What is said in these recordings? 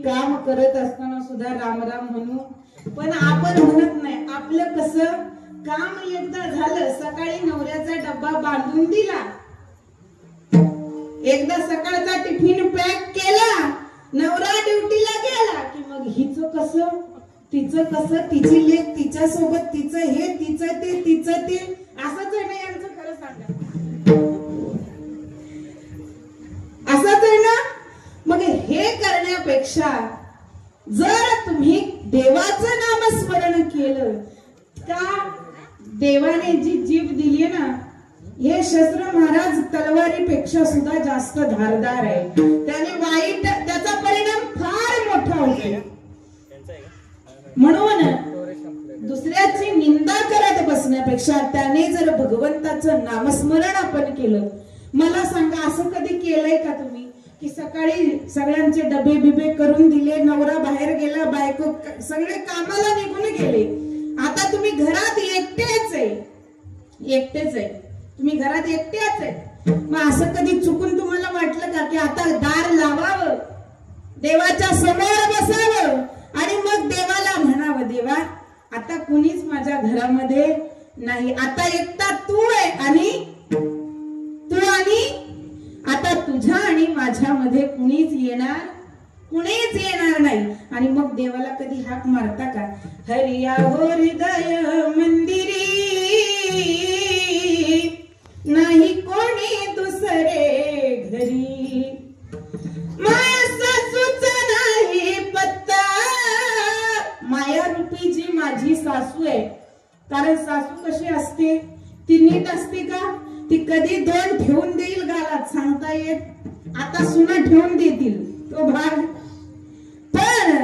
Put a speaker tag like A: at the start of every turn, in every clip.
A: काम करत असताना सुद्धा राम राम म्हणू, पण आपण म्हणत नाही. आपलं कसं काम एकदा झालं, सकाळी नवऱ्याचा डब्बा बांधून दिला, एकदा सकाळचा टिफिन पॅक केला, नवरा ड्युटीला गेला की मग हिचं कसं, तिचं कसं, तिची लेक तिच्या सोबत, तिचं हे, तिचं ते, तिचं ते, असंच आहे ना यांचं? खरं सांगा, असंच आहे ना? मग हे करण्यापेक्षा जर तुम्ही देवाचं नामस्मरण केलं, का देवाने जी जीभ दिली ना, हे शस्त्र महाराज तलवारीपेक्षा सुद्धा जास्त धारदार आहे. त्याने वाईट, त्याचा परिणाम फार मोठा होतो. म्हणून दुसऱ्याची निंदा करत बसण्यापेक्षा त्याने जर भगवंताचं नामस्मरण आपण केलं, मला सांगा असं कधी केलंय का तुम्ही की सकाळी सगळ्यांचे डबे बिबे करून दिले, नवरा बाहेर गेला, बायको सगळे कामाला निघून गेले, आता तुम्ही घरात एकटेच आहे, एकटेच आहे, तुम्ही घरात एकटेच आहे, मग असं कधी चुकून तुम्हाला वाटलं का की आता दार लावावं, देवाच्या समोर बसावं आणि मग देवाला म्हणावं, देवा आता कुणीच माझ्या घरामध्ये नाही, आता एकटा तू आहे आणि तू, आणि आता तुझ्या आणि माझ्यामध्ये कुणीच येणार नाही. आणि मग देवाला कधी हाक मारता का, हरिया हो हृदय मंदिरी, नाही कोणी दुसरे घरी, माया सासूचा नाही पत्ता. माया रूपी जी माझी सासू आहे, कारण सासू कशी असते, ती नीट असते का, ती कधी दोन ठेवून देईल गालात सांगता येत, आता सुना ठेवून देतील तो भाग. पण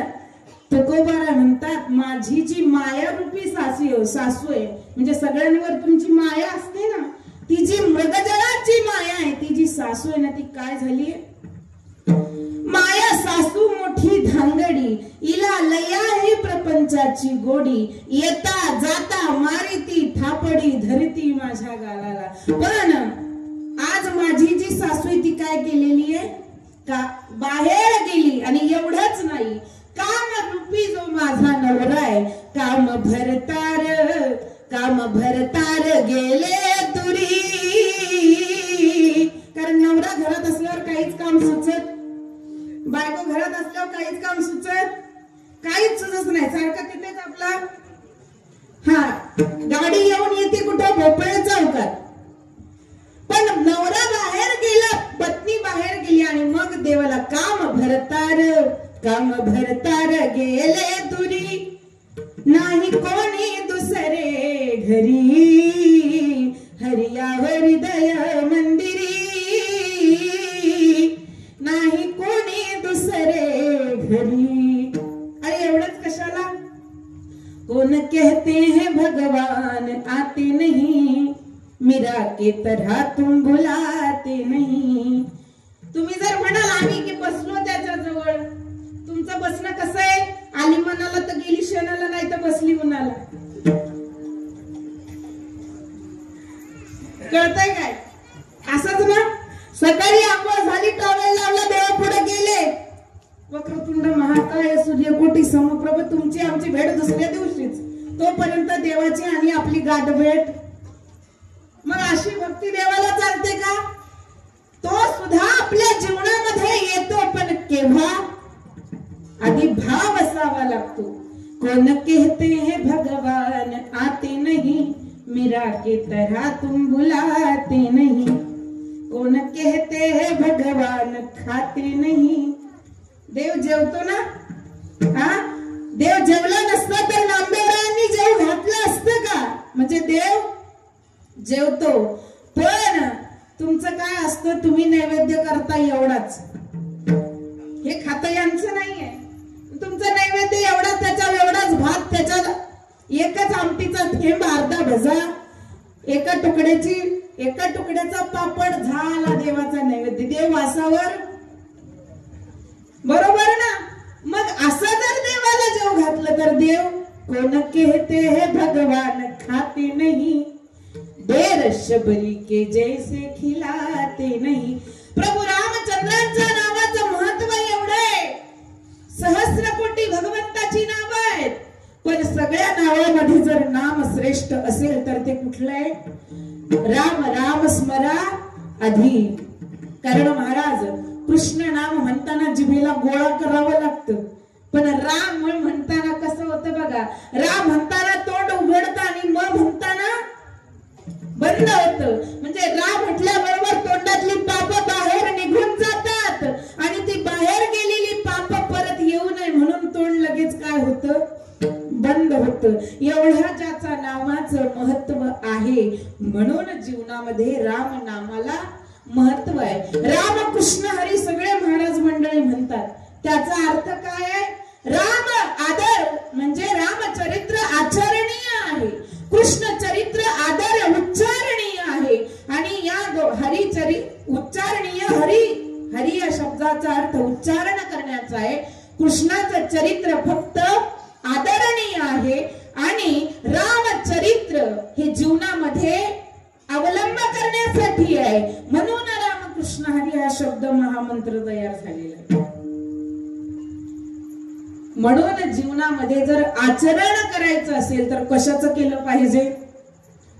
A: तुकोबारा म्हणतात, माझी जी माया रूपी सासू आहे, म्हणजे सगळ्यांवर तुमची माया असते ना, ती जी मृगजळाची माया आहे, ती जी सासू आहे ना, ती काय झाली, माया सासू मोठी धांगडी, इला लया ही प्रपंचाची गोडी, येता जाता मारिती थापडी, धरती माझ्या गालाला. पण आज माझी जी सासू आहे ती काय केलेली आहे का, बाहेर गेली, आणि एवढंच नाही, काम रूपी जो माझा नवरा आहे, काम भरतार गेले तुरी. कारण नवरा घरात असल्यावर काहीच काम सुचत, बायको घरात असल्यावर काहीच काम सुचत, काहीच सुचत नाही, सारखं तिथेच आपला, हा गाडी येऊन येते कुठं, भोपळे चौकात. पण नवरा बाहेर गेला, पत्नी बाहेर गेली, आणि मग देवाला काम भरतार गेले तुरी, नाही कोणी दुसरे घरी, हरिया हृदय मंदिरी, नाही कोणी दुसरे घरी. अरे एवढंच कशाला, कौन कहते हैं भगवान आते नहीं, मीरा के तरह तुम भुलाते नहीं. तुम्ही जर म्हणाल आम्ही की बसलो त्याच्या जवळ, तुमचं बसणं कसं आहे, आली मनाला तर गेली शेणाला, नाही तर बसली उन्हाला. कळतंय काय? असंच ना, सकाळी आंघोळ झाली, टॉवेल लावला, देवा पुढे गेले, वक्रतुंड महाकाय सूर्यकोटी समप्रभ, तुमची आमची भेट दुसऱ्या दिवशीच, तोपर्यंत देवाची आणि आपली गाठ भेट. मग अशी भक्ती देवाला चालते का? तो सुद्धा आपल्या जीवनामध्ये येतो, पण केव्हा, आधी भाव असावा लागतो. कौन कहते हैं भगवान आते नहीं, मीरा के तरह तुम भुलाते नहीं, कौन कहते हैं भगवान खाते नहीं. देव जेवतो ना, हा देव जेवला नसता तर नामदेवरायांनी जेव घातलं असतं का, म्हणजे देव जेवतो. पण तुमचं काय असतं, तुम्ही नैवेद्य करता एवढाच, हे खातं यांचं नाहीये, तुमचं नैवेद्य एवढा, त्याच्या एवढाच भात, त्याच्या एकच आमटीचा थेंब, अर्धा भजा, एका तुकड्याचा पापड, झाला देवाचा नैवेद्य, देव वासावर. बरोबर ना? मग असं जर देवाला जेव घातलं तर देव कौन कहते हैं भगवान खाते नहीं, बेर शबरी के जैसे खिलाते नहीं. प्रभू रामचंद्रांच्या नावाचं महत्व एवढं आहे. सहस्र कोटी भगवंताची नाव आहेत, पण सगळ्या नावामध्ये जर नाम श्रेष्ठ असेल तर ते कुठलं आहे? राम राम स्मरा आधी. कारण महाराज कृष्ण नाम म्हणताना जिभेला गोळा करावं लागतं, पण राम म्हणताना कसं होतं बघा. राम म्हणताना तोंड उघडतं आणि म म्हणताना बंद होतं. म्हणजे राम म्हटल्याबरोबर तोंडातली पाप बाहेर निघून जातात आणि ती बाहेर गेलेली पाप परत येऊ नये म्हणून तोंड लगेच काय होतं? बंद होतं. एवढ्या ज्याचा नावाचं महत्व आहे म्हणून जीवनामध्ये राम नामाला महत्व आहे. राम कृष्ण हरी सगळे महाराज मंडळी म्हणतात. त्याचा अर्थ काय आहे? राम आदर म्हणजे रामचरित्र आचरणीय आहे, कृष्ण चरित्र आदर उच्चारणीय आहे. आणि या उच्चारणीय हरी या शब्दाचा अर्थ उच्चारण करण्याचा आहे. कृष्णाचं चरित्र फक्त आदरणीय आहे आणि रामचरित्र हे जीवनामध्ये अवलंब करण्यासाठी आहे. म्हणून रामकृष्ण हरी हा शब्द महामंत्र तयार झालेला आहे. म्हणून जीवनामध्ये जर आचरण करायचं असेल तर कशाचं केलं पाहिजे?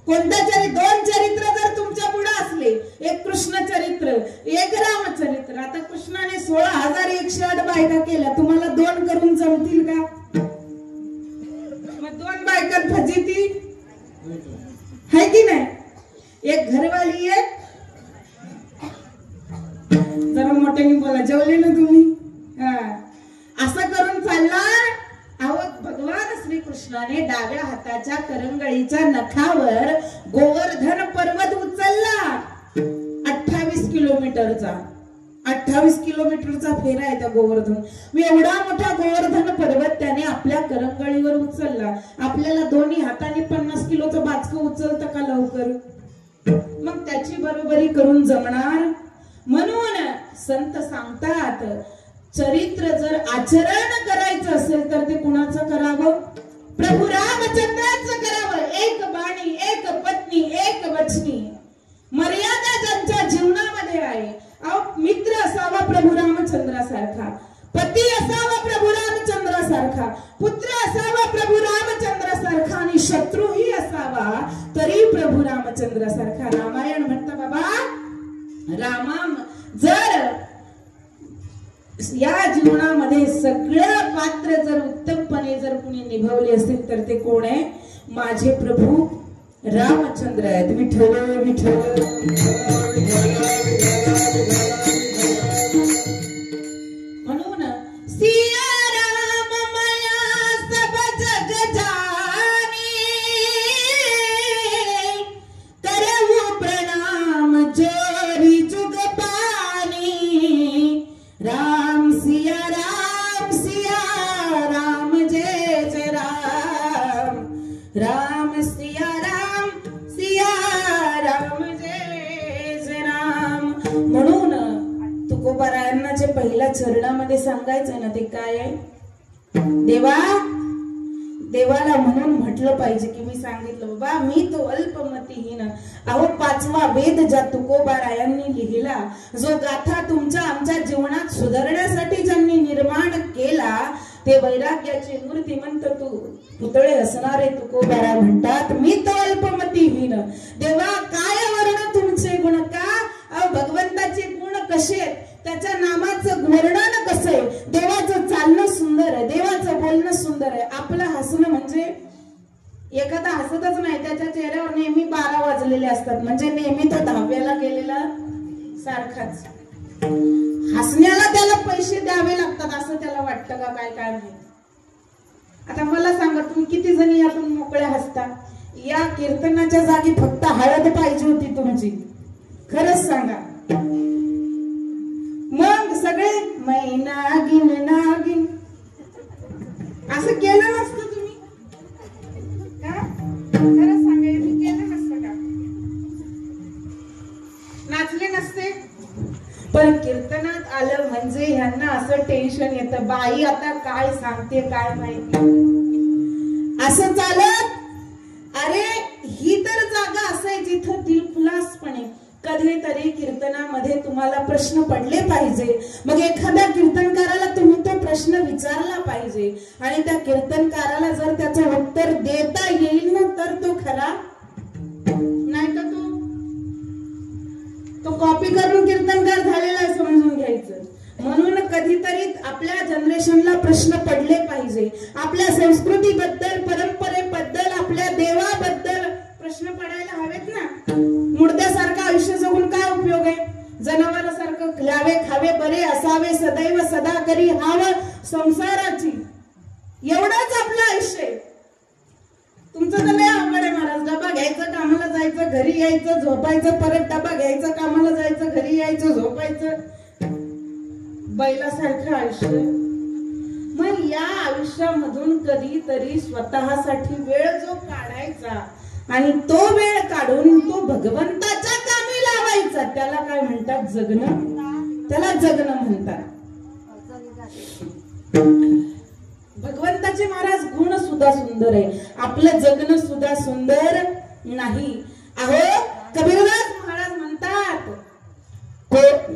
A: कोणतं दोन चरित्र जर तुमच्या पुढे असले, एक कृष्ण चरित्र एक रामचरित्र. आता कृष्णाने 16,108 बायका केल्या, तुम्हाला 2 करून जमतील का? मग 2 बायकात फजिती आहे की नाही? एक घरवाली एक, जरा मोठ्याने बोला, जेवले ना तुम्ही? असं करून चालणार आहोत. भगवान श्रीकृष्णाने डाव्या हाताच्या करंगळीच्या नखावर गोवर्धन पर्वत उचलला. 28 किलोमीटरचा फेरा आहे त्या गोवर्धन. एवढा मोठा गोवर्धन पर्वत त्याने आपल्या करंगळीवर उचलला. आपल्याला दोन्ही हाताने 50 किलोचं बाचकं उचलतं का लवकर? मग त्याची बरोबरी करून जमणार? म्हणून संत सांगतात चरित्र जर आचरण करायचं असेल तर ते कुणाचं करावं? प्रभू रामचंद्राचं करावं. एक बाणी, एक पत्नी, एक वचनी. मर्यादा ज्यांच्या जीवनामध्ये आहे. मित्र असावा प्रभू रामचंद्रासारखा, पती असावा प्रभू रामचंद्रासारखा, पुत्र असावा प्रभू रामचंद्रासारखा आणि शत्रूही असावा तरी प्रभू रामचंद्रासारखा. रामायण म्हणतं बाबा रामा जर या जीवनामध्ये सगळं पात्र जर उत्तमपणे जर कुणी निभावले असतील तर ते कोण आहे? माझे प्रभू रामचंद्र आहेत. विठ्ठल विठ्ठल. म्हणून सिया राम मया सब जग जानी, करहु प्रणाम जोरी जुग पानी. राम सिया राम जय जय राम. राम सिया राम जय जय राम. म्हणून तुकोबारायांना जे पहिल्या चरणामध्ये सांगायचं ना ते काय आहे? देवाला म्हणून म्हटलं पाहिजे की मी सांगितलं बाबा मी तो अल्पमतीहीन. अहो 5वा वेद ज्या तुकोबारायांनी लिहिला, जो गाथा तुमच्या आमच्या जीवनात सुधारण्यासाठी ज्यांनी निर्माण केला, ते वैराग्याचे मूर्तिमंत तू पुतळे असणारे तुकोबारा म्हणतात मी तो अल्पमतीहीन. देवा काय वर्ण तुमचे गुण का? भगवंताचे गुण कसे आहेत? त्याच्या नामाचं वर्णन कसं आहे? देवाचं चालणं सुंदर आहे, देवाचं बोलणं सुंदर आहे. आपलं हसणं म्हणजे एखादा हसतच नाही, त्याच्या चेहऱ्यावर नेहमी 12 वाजलेले असतात, म्हणजे नेहमी तो 10व्याला गेलेला सारखाच. हसण्याला त्याला पैसे द्यावे लागतात असं त्याला वाटतं का काय काय माहिती. आता मला सांगा तुम्ही किती जणी यातून मोकळ्या हसता? या कीर्तनाच्या जागी फक्त हळद पाहिजे होती तुमची, खरंच सांगा. मग सगळे नागिन नागिन असं केलं नसतं तुम्ही का? खरंच सांगा, मी केलं नसतं का? नाचले नसते? पण कीर्तनात आलं म्हणजे ह्यांना असं टेन्शन येतं, बाई आता काय सांगते काय माहिती. कधीतरी कीर्तनामध्ये तुम्हाला प्रश्न पडले पाहिजे. मग एखाद्या कीर्तनकाराला तुम्ही तो प्रश्न विचारला पाहिजे आणि त्या कीर्तनकाराला जर त्याचं उत्तर देता येईल ना तर तो खरा, नाही तर तो कॉपी करून कीर्तनकार झालेला आहे समजून घ्यायचं. म्हणून कधीतरी आपल्या जनरेशनला प्रश्न पडले पाहिजे. आपल्या संस्कृतीबद्दल, परंपरेबद्दल, आपल्या देवाबद्दल प्रश्न पडायला हवेत ना. मुर्द्यासारखं आयुष्य जगून काय उपयोग आहे? जनावरासारखं ख्यावे खावे बरे असावे सदैव सदा करी हाव संसाराची, एवढंच आपलं आयुष्य. तुमचं तर लय अवघड आहे महाराज. डबा घ्यायचं, कामाला जायचं, घरी यायचं, झोपायचं, परत डबा घ्यायचं, कामाला जायचं, घरी यायचं, झोपायचं, बैलासारखं आयुष्य. मग या आयुष्यामधून कधीतरी स्वतःसाठी वेळ जो काढायचा आणि तो वेळ काढून तो भगवंताच्या कामी लावायचा, त्याला काय म्हणतात? जगणं. त्याला जगणं म्हणतात. भगवंताचे महाराज गुण सुद्धा सुंदर आहे, आपलं जगणं सुद्धा सुंदर नाही. अहो कबीरदास महाराज म्हणतात,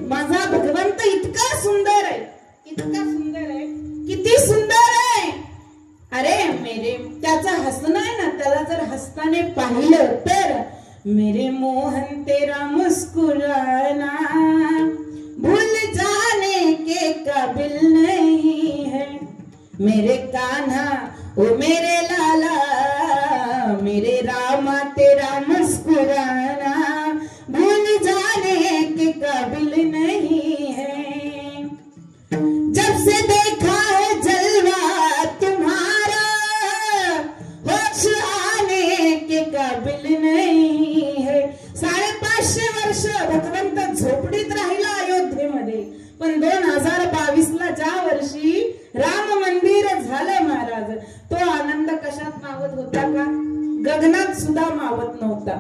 A: माझा भगवंत इतका सुंदर आहे, इतका सुंदर आहे, किती सुंदर आहे. अरे मेरे, त्याचा हसणं आहे ना, त्याला जर हसताने पाहिलं तर मेरे मोहन तेरा मुस्कुराना भूल जाने के काबिल नहीं है. मेरे कान्हा ओ मेरे लाला, मेरे रामा तेरा मुस्कुराना भूल जाने के काबिल नहीं है. जब से देखा है जलवा तुम्हारा होश आने के काबिल नहीं है. 550 वर्ष भगवंत झोपडीत राहिला अयोध्येमध्ये, पण 2022 ला ज्या वर्षी राम मंदिर झालं महाराज, तो आनंद कशात मावत होता का? गगनात सुद्धा मावत नव्हता.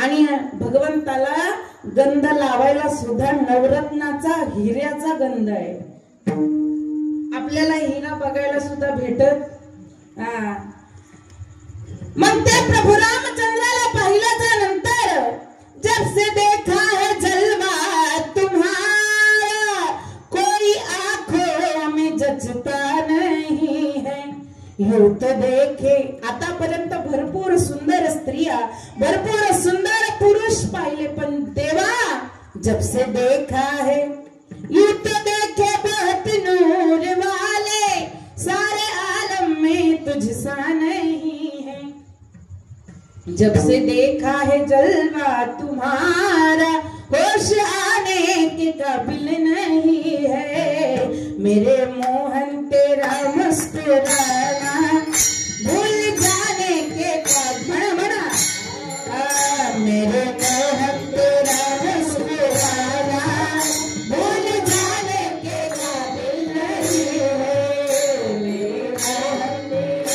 A: आणि भगवंताला गंध लावायला सुद्धा नवरत्नाचा, हिऱ्याचा गंध आहे. आपल्याला हिरा बघायला सुद्धा भेटत. मग त्या प्रभू रामचंद्राला पाहिल्याच्या नंतर जब से देखा है जलवा तुम्हारा कोई आंखों में जचता नहीं है. यूं तो देखे, आतापर्यंत भरपूर सुंदर स्त्रिया, भरपूर सुंदर पुरुष पाहिले, पण देवा जब से देखा है यूं तो देखे बहुत नूर वाले, सारे आलम में तुझसा नहीं है. जब से देखा है जलवा तुम्हारा होश आने के काबिल नहीं है. मेरे मोहन तेरा मुस्कुराना भूल जाने के काबिल, बड़ा मेरे मोहन तेरा मुस्कुराना भूल जाने के काबिल नहीं है. मेरे मोहन तेरा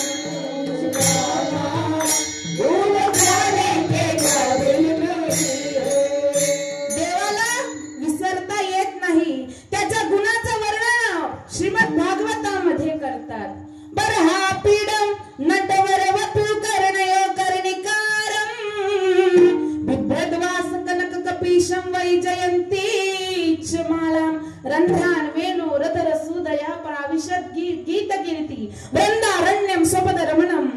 A: भूल जाने के काबिल नहीं है. देवाला विसरता येत नाही. त्याच्या गुणाचं वर्णन श्रीमद भागवतामध्ये करतात. बरहा पीडम नटवर वपु कर्णयो कर्णिकारम बिभ्रद्वास कनक कपीशम वैजयंतीच मालाम रंध्रान वेणो रतर सुदया प्राविशद गीत कीर्ती वृंदारण्यम स्वपद रमणम.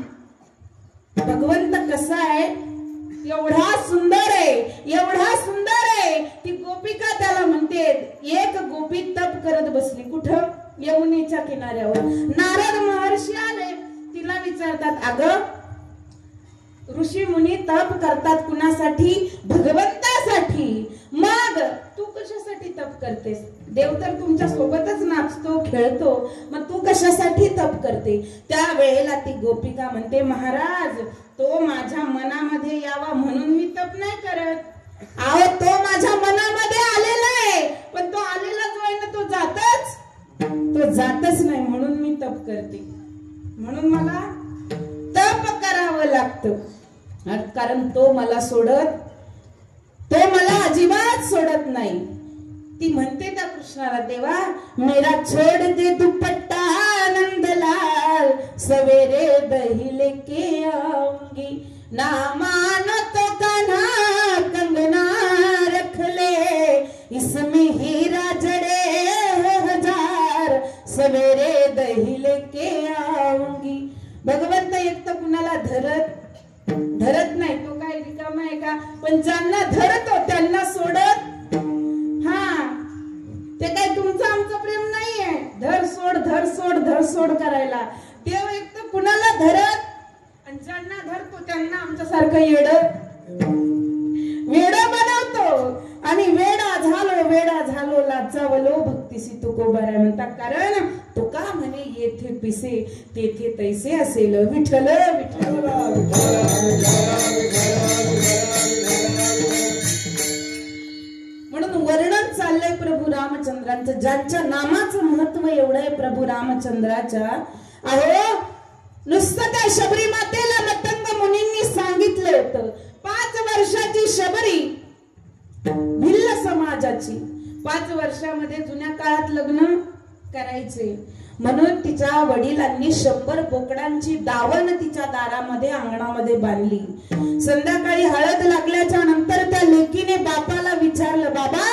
A: भगवंत कसा आहे? एवढा सुंदर आहे, एवढा सुंदर आहे की गोपिका त्याला म्हणते. एक गोपी तप करत बसली कुठं? यमुनेच्या किनाऱ्यावर. नारद महर्षी आले, तिला विचारतात, अगं ऋषी मुनी तप करतात कुणासाठी? भगवंतासाठी. मग तू कशासाठी तप करतेस? देव तर तुमच्या सोबतच नाचतो, खेळतो, मग तू कशासाठी तप करते? त्यावेळेला ती गोपिका म्हणते, महाराज तो माझ्या मनामध्ये यावा म्हणून मी तप नाही करत. अहो तो माझ्या मनामध्ये आलेला आहे, पण तो आलेला जो आहे ना तो जातच नाही म्हणून मी तप करते. म्हणून मला तप करावं लागतं, कारण तो मला अजिबात सोडत नाही. ती म्हणते त्या कृष्णाला, देवा मेरा छोड़ दे दुपट्टा नंदलाल, सवेरे दही लेके आऊंगी, ना मानो तो कान्हा कंगना भगवंत एक तर कुणाला धरत नाही, तो काय रिकामा आहे का? पण ज्यांना धरतो त्यांना सोडत ते काय तुमचं आमचं प्रेम नाहीये. धर सोड करायला. देव एक तर कुणाला धरत आणि ज्यांना धरतो त्यांना आमच्यासारखं वेड बनवतो. आणि वेडा झालो लाचावलो भक्तीसी तुकोबारा म्हणतात. कारण तुका म्हणे येथे पिसे तेथे तैसे असेल. विठ्ठल म्हणून वर्णन चाललंय प्रभू रामचंद्रांचं, ज्यांच्या नामाचं महत्व एवढं आहे प्रभू रामचंद्राच्या. अहो नुसतं त्या शबरी मातेला मतंग मुनींनी सांगितलं होतं 5 वर्षाची शबरी भिल्ल समाजाची 5 वर्षामध्ये जुन्या काळात लग्न करायचे. म्हणून तिच्या वडिलांनी 100 बोकडांची दावण तिच्या दारामध्ये अंगणामध्ये बांधली. संध्याकाळी हळद लागल्याच्या नंतर त्या लेकीने बापाला विचारलं, बाबा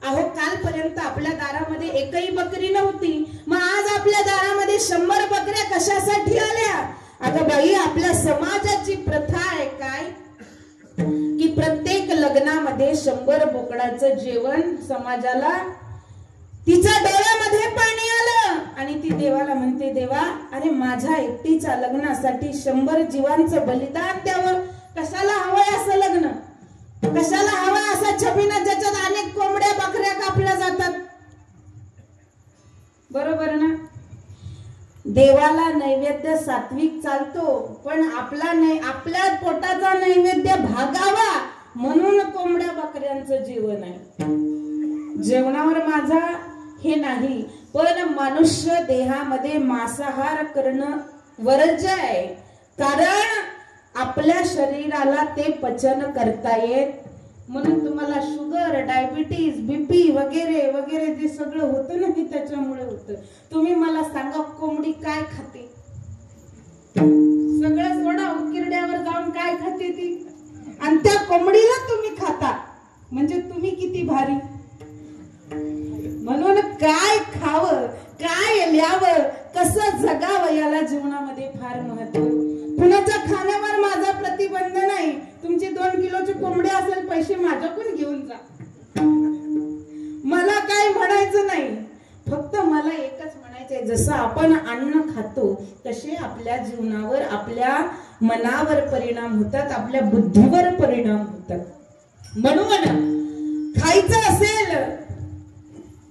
A: अहो कालपर्यंत आपल्या दारामध्ये एकही बकरी नव्हती, मग आज आपल्या दारामध्ये 100 बकऱ्या कशासाठी आल्या? अगं बाई, आपल्या समाजाची प्रथा आहे काय की प्रत्येक लग्नामध्ये 100 बोकडाचं जेवण समाजाला. तिच्या डोळ्यामध्ये पाणी आलं आणि ती देवाला म्हणते, देवा अरे माझ्या एकटीच्या लग्नासाठी 100 जीवांचं बलिदान द्यावं. कशाला हवंय असं लग्न? कशाला हवा असा छबिना ज्याच्यात अनेक कोंबड्या बकऱ्या कापल्या जातात? बरोबर ना? देवाला नैवेद्य सात्विक चालतो, पण आपल्या पोटाचा नैवेद्य भागावा म्हणून कोंबड्या बकऱ्यांचं जेवण आहे. जेवणावर माझा हे नाही, पण मनुष्य देहामध्ये मांसाहार करणं वर्ज्य आहे. कारण आपल्या शरीराला ते पचन करता येत. म्हणून तुम्हाला शुगर, डायबिटीज, बीपी वगैरे वगैरे जे सगळं होतं ना, ते त्याच्यामुळे होतं. तुम्ही मला सांगा, कोंबडी काय खाते? सगळं सोडा, उकिरड्यावर जाऊन काय खाते ती? आणि त्या कोंबडीला तुम्ही खाता म्हणजे तुम्ही किती भारी. म्हणून काय खावं, काय ल्यावं, कसं जगावं याला जीवनामध्ये फार महत्व. कुणाच्या खाण्यावर माझा प्रतिबंध नाही. तुमची 2 किलोची कोंबडी असेल, पैसे माझ्याकडून घेऊन जा, मला काय म्हणायचं नाही. फक्त मला एकच म्हणायचंय, जसं आपण अन्न खातो तसे आपल्या जीवनावर, आपल्या मनावर परिणाम होतात, आपल्या बुद्धीवर परिणाम होतात. म्हणून खायचं असेल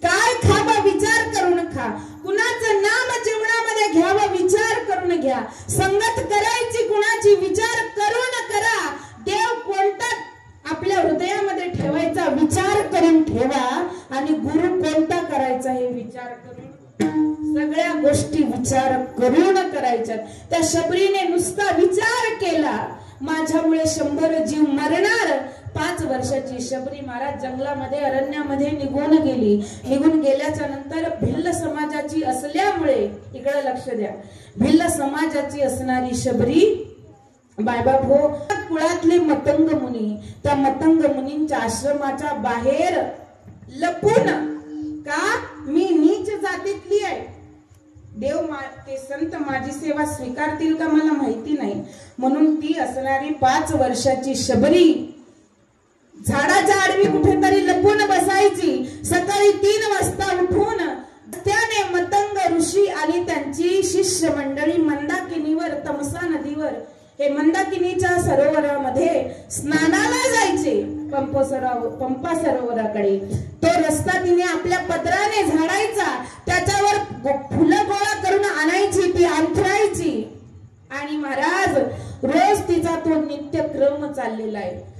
A: काय खावा विचार करून खा. कुणाचं नाम जीवनामध्ये घ्यावं विचार करून घ्या. संगत करायची कुणाची विचार करून करा. देव कोणता आपल्या हृदयामध्ये ठेवायचा विचार करून ठेवा. आणि गुरु कोणता करायचा हे विचार करून. सगळ्या गोष्टी विचार करून करायच्या. त्या शबरीने नुसता विचार केला, माझ्यामुळे 100 जीव मरणार. 5 वर्षाची शबरी महाराज जंगलामध्ये, अरण्यामध्ये निघून गेली. निघून गेल्याच्या नंतर भिल्ल समाजाची असल्यामुळे, इकडे लक्ष द्या, भिल्ल समाजाची असणारी शबरी बायबाभो कुळातले मतंग मुनी, त्या मतंग मुनींच्या आश्रमाच्या बाहेर लपून, का मी नीच जातीतली आहे, देव ते संत माझी सेवा स्वीकारतील का मला माहिती नाही, म्हणून ती असणारी 5 वर्षाची शबरी झाडाच्या आडवी कुठेतरी लपून बसायची. सकाळी 3 वाजता उठून त्याने मतंग ऋषी आणि त्यांची शिष्य मंडळी मंदाकिनीवर, तमसा नदीवर, हे मंदाकिनीच्या सरोवरामध्ये स्नानाला जायचे. पंपा सरोवराकडे तो रस्ता तिने आपल्या पदराने झाडायचा, त्याच्यावर फुलं गोळा करून आणायची, ती अंथरायची. आणि महाराज रोज तिचा तो नित्यक्रम चाललेला आहे.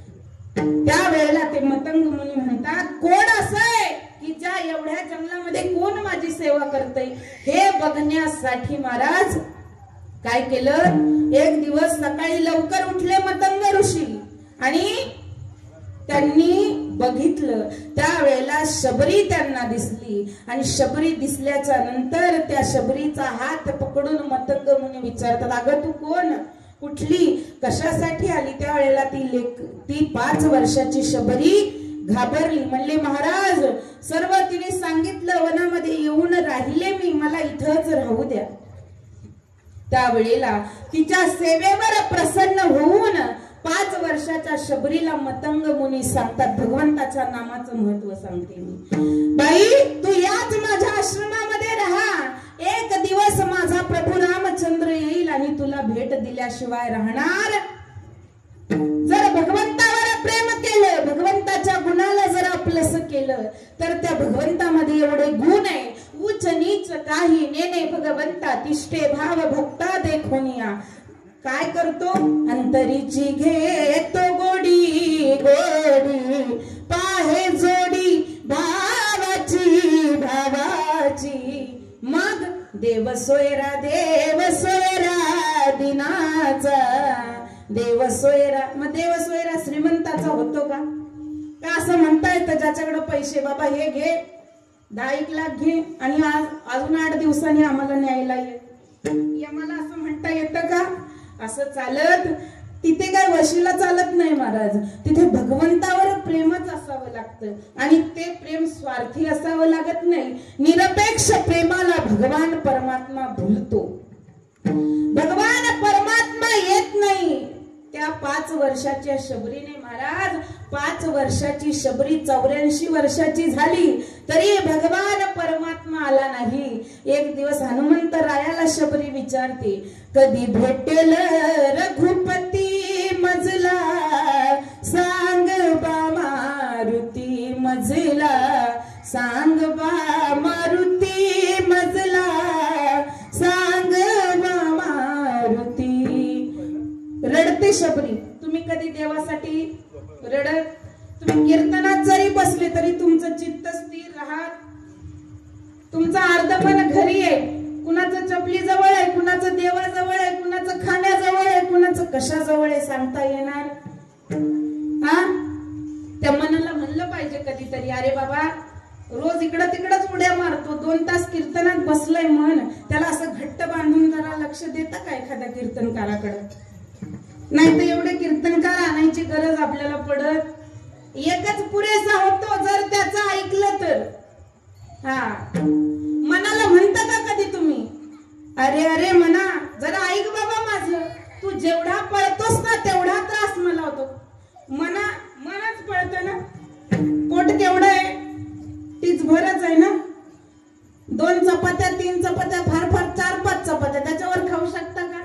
A: त्यावेळेला ते मतंग मुनी म्हणतात, कोण असं आहे की ज्या एवढ्या जंगलामध्ये कोण माझी सेवा करतय, हे बघण्यासाठी महाराज काय केलं, एक दिवस सकाळी लवकर उठले मतंग ऋषी आणि त्यांनी बघितलं. त्यावेळेला शबरी त्यांना दिसली आणि शबरी दिसल्याच्या नंतर त्या शबरीचा हात पकडून मतंग मुनी विचारतात, अगं तू कोण, कुठली, कशासाठी आली? त्यावेळेला ती 5 वर्षाची शबरी घाबरली. म्हणले, महाराज सर्व तिने सांगितलं, वनामध्ये येऊन राहिले मी, मला इथंच राहू द्या. त्यावेळेला तिच्या सेवेवर प्रसन्न होऊन 5 वर्षाच्या शबरीला मतंग मुनी सांगतात, भगवंताच्या नामाचं महत्व सांगते मी, बाई तू याच माझ्या आश्रमामध्ये राहा, एक दिवस माझा प्रभू रामचंद्र येईल आणि तुला भेट दिल्याशिवाय राहणार. जर भगवंतावर प्रेम केलं, भगवंताच्या गुणाला जर आपलंस केलं, तर त्या भगवंतामध्ये एवढे गुण आहे, उच्च नीच काही नेने भगवंता, तिष्ठे भाव भक्ता देखोनिया. काय करतो, अंतरीची घेतो गोडी गोडी, पाहे जोडी भावाची भावाची, मग देव सोयरा दिनाचा, देव सोयरा. मग देव सोयरा श्रीमंताचा होतो का? असं म्हणता येतं ज्याच्याकडे पैसे, बाबा हे घे 10 लाख घे आणि अजून 8 दिवसांनी आम्हाला न्यायला ये, आम्हाला असं म्हणता येतं का? असं चालत तिथे काय वशीला चालत नाही महाराज. तिथे भगवंतावर प्रेमच असावं लागतं आणि ते प्रेम स्वार्थी असावं लागत नाही. निरपेक्ष प्रेमाला भगवान परमात्मा भुलतो. भगवान परमात्मा येत नाही. त्या 5 वर्षाच्या शबरीने महाराज, 5 वर्षाची शबरी 84 वर्षाची झाली तरी भगवान परमात्मा आला नाही. एक दिवस हनुमंत रायाला शबरी विचारते, कधी भेटेल रघुपती मजला, सांग बा मारुती मजला, सांग बा मारुती मजला, सांग बा मारुती. रडते शबरी. तुम्ही कधी देवासाठी रडत, तुम्ही कीर्तनात जरी बसले तरी तुमचं चित्त स्थिर राहत, तुमचं अर्धपण घरी आहे, कुणाचं चपली जवळ आहे, कुणाचं देवाजवळ आहे, कुणाचं खाण्याजवळ आहे, कुणाचं कशाजवळ आहे सांगता येणार? हा, त्या मनाला म्हणलं पाहिजे कधीतरी, अरे बाबा रोज इकडं तिकडच उड्या मारतो, 2 तास कीर्तनात बसलंय मन, त्याला असं घट्ट बांधून जरा लक्ष देता का एखाद्या कीर्तनकाराकडे? नाही तर एवढे कीर्तनकार आणायची गरज आपल्याला पडत. एकच पुरेसा होतो जर त्याचं ऐकलं तर. हा, मनाला म्हणता का कधी तुम्ही, अरे अरे मना जरा ऐक बाबा माझं, तू जेवढा पळतोस ना तेवढा त्रास मला होतो. मनाच पळत ना, पोट केवढं आहे, तीच भरच आहे ना. 2 चपात्या 3 चपात्या फार फार 4-5 चपात्या त्याच्यावर खाऊ शकता का?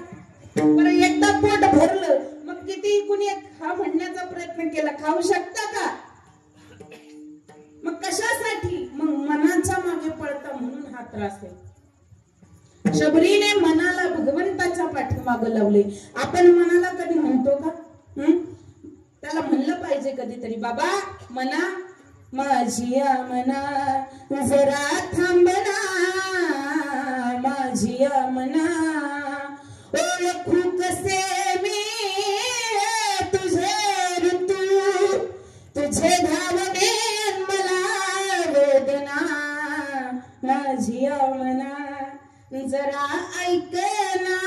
A: बरं एकदा पोट भरलं मग किती कुणी खा म्हणण्याचा प्रयत्न केला, खाऊ शकता का? मग कशासाठी? मग मनाच्या मागे पळता म्हणून हा त्रास आहे. शबरीने मनाला भगवंताच्या पाठीमागे लावले. आपण मनाला कधी म्हणतो का? त्याला म्हणलं पाहिजे कधीतरी, बाबा मना माझी मना जरा थांबना, माझी मना ओळखू कसे मी तुझे ऋतू, तुझे धावणे मला वेदना, माझी मना जरा ऐकना,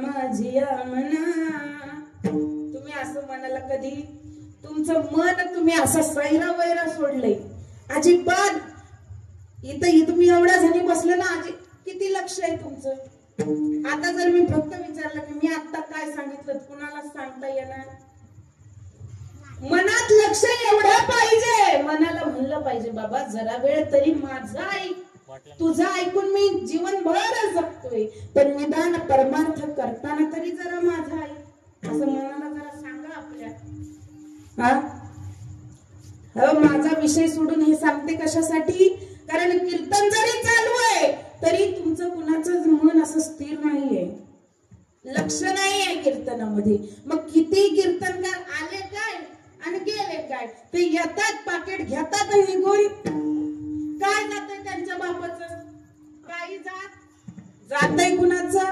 A: माझी मना. तुम्ही असं मनाला कधी तुमचं मन तुम्ही असं सैरा वैरा सोडलंय अजिबात? इथं तुम्ही एवढ्या जणी बसले ना, किती लक्ष आहे तुमचं? आता जर मी फक्त विचारलं की मी आता काय सांगितलं, कुणाला सांगता येणार? मनात लक्ष एवढं पाहिजे, मनाला म्हणलं पाहिजे, बाबा जरा वेळ तरी माझं ऐक, तुझं ऐकून मी जीवनभर जगतोय, पण निदान परमार्थ करताना तरी जरा माझं ऐक, असं मनाला जरा सांगा आपल्या. हा, माझा विषय सोडून हे सांगते कशासाठी? कारण कीर्तन जरी चालू आहे तरी तुमचं कुणाचं मन असं स्थिर नाहीये, लक्ष नाहीये कीर्तनामध्ये. मग किती कीर्तनकार आले काय आणि गेले काय? ते येतात, पाकिट घेतात आणि निघून. काय जातंय त्यांच्या बापाचं? काही जातंय कुणाचं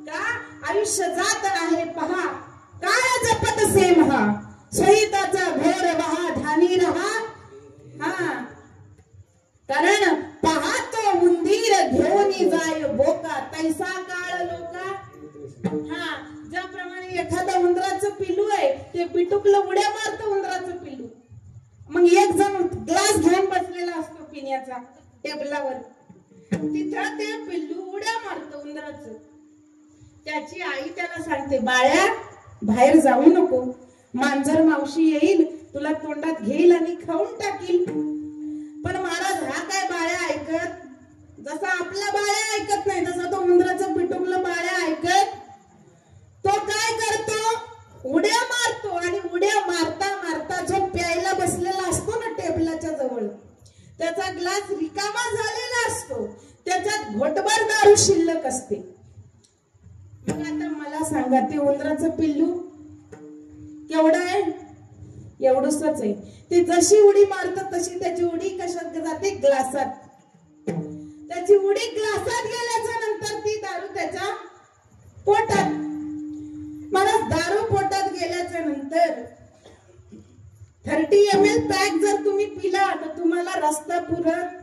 A: का? आयुष्य जात आहे पहा, काय जपत से महा, शहीदाचा घोर वहा ध्यानी रहा. हा, कारण पाहतो उंदीर घेऊन जाय बोका, तैसा काळ लोका. हा, ज्याप्रमाणे एखादा उंदराचं पिल्लू आहे, ते पिटुकलं उड्या मारतं उंदराचं पिल्लू. मग एक जण ग्लास घेऊन बसलेला असतो पिण्याचा टेबलावर, तिथं ते पिल्लू उड्या मारतं उंदराचं. त्याची आई त्याला सांगते, बाळ्या बाहेर जाऊ नको, मांजर मावशी येईल, तुला तोंडात घेईल आणि खाऊन टाकील. पण महाराज हा काय बाळ्या ऐकत, जसा आपला बाळ्या ऐकत नाही तसा तो उंदराचं पिटुकलं बाळ्या ऐकत. तो काय करतो, उड्या मारतो आणि उड्या मारता मारता जो प्यायला बसलेला असतो ना टेबलाच्या जवळ, त्याचा ग्लास रिकामा झालेला असतो, त्याच्यात घोटभर दारू शिल्लक असते. मग आता मला सांगा, ते उंदराचं पिल्लू केवढं आहे, एवढंच आहे. ते जशी उडी मारतात तशी त्याची उडी कशात जाते, ग्लासात. त्याची उडी ग्लासात गेल्याच्या नंतर ती दारू त्याच्या पोटात. मला दारू पोटात गेल्याच्या नंतर 30 ml पॅक जर तुम्ही पिला तर तुम्हाला रस्ता पुरत.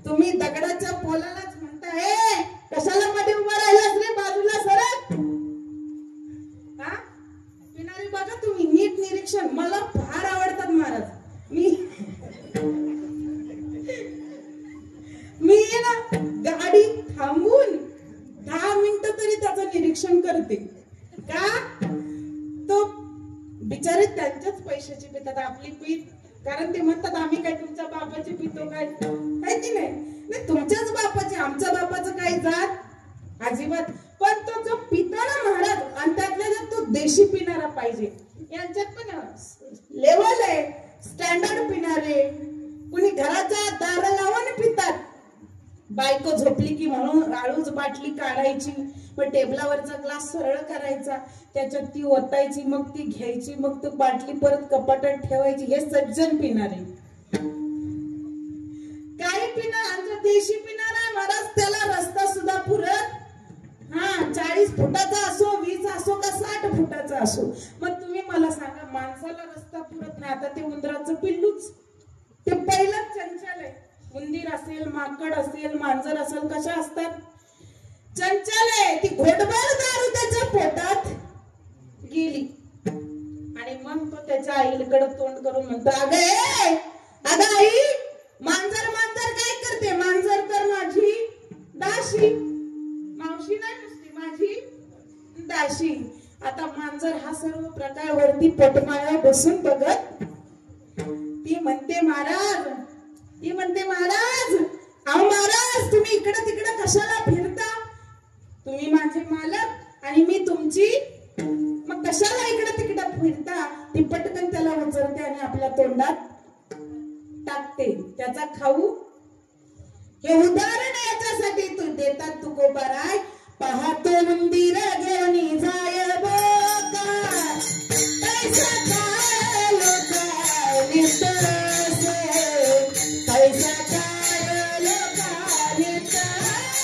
A: तुम्ही दगडाच्या पोलालाच म्हणता, ए कशाला मध्ये उभा राहिलास रे, बाजूला सरक. हा पिणारी बघा तुम्ही नीट निरीक्षण. मला फार आवडतात महाराज. मी ना गाडी थांबून 10 मिनिटं तरी त्याचं निरीक्षण करते. का तो बिचारे त्यांच्याच पैशाची पितात, आपली पीत. कारण ते म्हणतात आम्ही काय तुमच्या बापाची पितो काय, आहे की नाही. तुमच्याच बापाची, आमच्या बापाचं काही जात अजिबात. पण तो जो पितो ना महाराज, आणि त्यातल्या तो देशी पिणारा पाहिजे. यांच्यात पण लेवल आहे, स्टँडर्ड पिणारे. कुणी घराच्या दार लावून पितात. बायको झोपली की म्हणून आळूच बाटली काढायची, मग टेबलावरचा ग्लास सरळ करायचा, त्याच्यात ती ओतायची, मग ती घ्यायची, मग ती बाटली परत कपाटात ठेवायची. हे सज्जन पिणारे. काही पिणार आमचा देशी पिणार आहे महाराज, त्याला रस्ता सुद्धा पुरत. हा 40 फुटाचा असो, 20 असो का 60 फुटाचा असो. मग तुम्ही मला सांगा, माणसाला रस्ता पुरत नाही, आता ते उंदराचं पिल्लूच ते पहिलंच चंचल आहे. उंदीर असेल, माकड असेल, मांजर असेल, कशा असतात, चंचल आहे. ती घोटभर दारू त्याच्या पोटात गेली आणि मग तो त्याच्या आईकडे तोंड करून म्हणतो, अगं आई, मांजर मांजर काय करते, मांजर तर माझी दाशी, मावशी नाही नुसती माझी दाशी. आता मांजर हा सर्व प्रकार वरती पोटमाळ्या बसून बघत ती म्हणते, महाराज अहो महाराज, तुम्ही इकडे तिकडे कशाला फिरता, तुम्ही माझे मालक आणि मी तुमची, मग कशाला इकडे तिकडे फिरता. ती पटकन त्याला उचलते आणि आपल्या तोंडात टाकते. त्याचा खाऊ. हे उदाहरण याच्यासाठी तू देतात तुकोबाराय. पाहतो मंदिर घेऊन जाय बोका, पैसा काय लोका विसरसे, पैसा काय लोका विसरसे,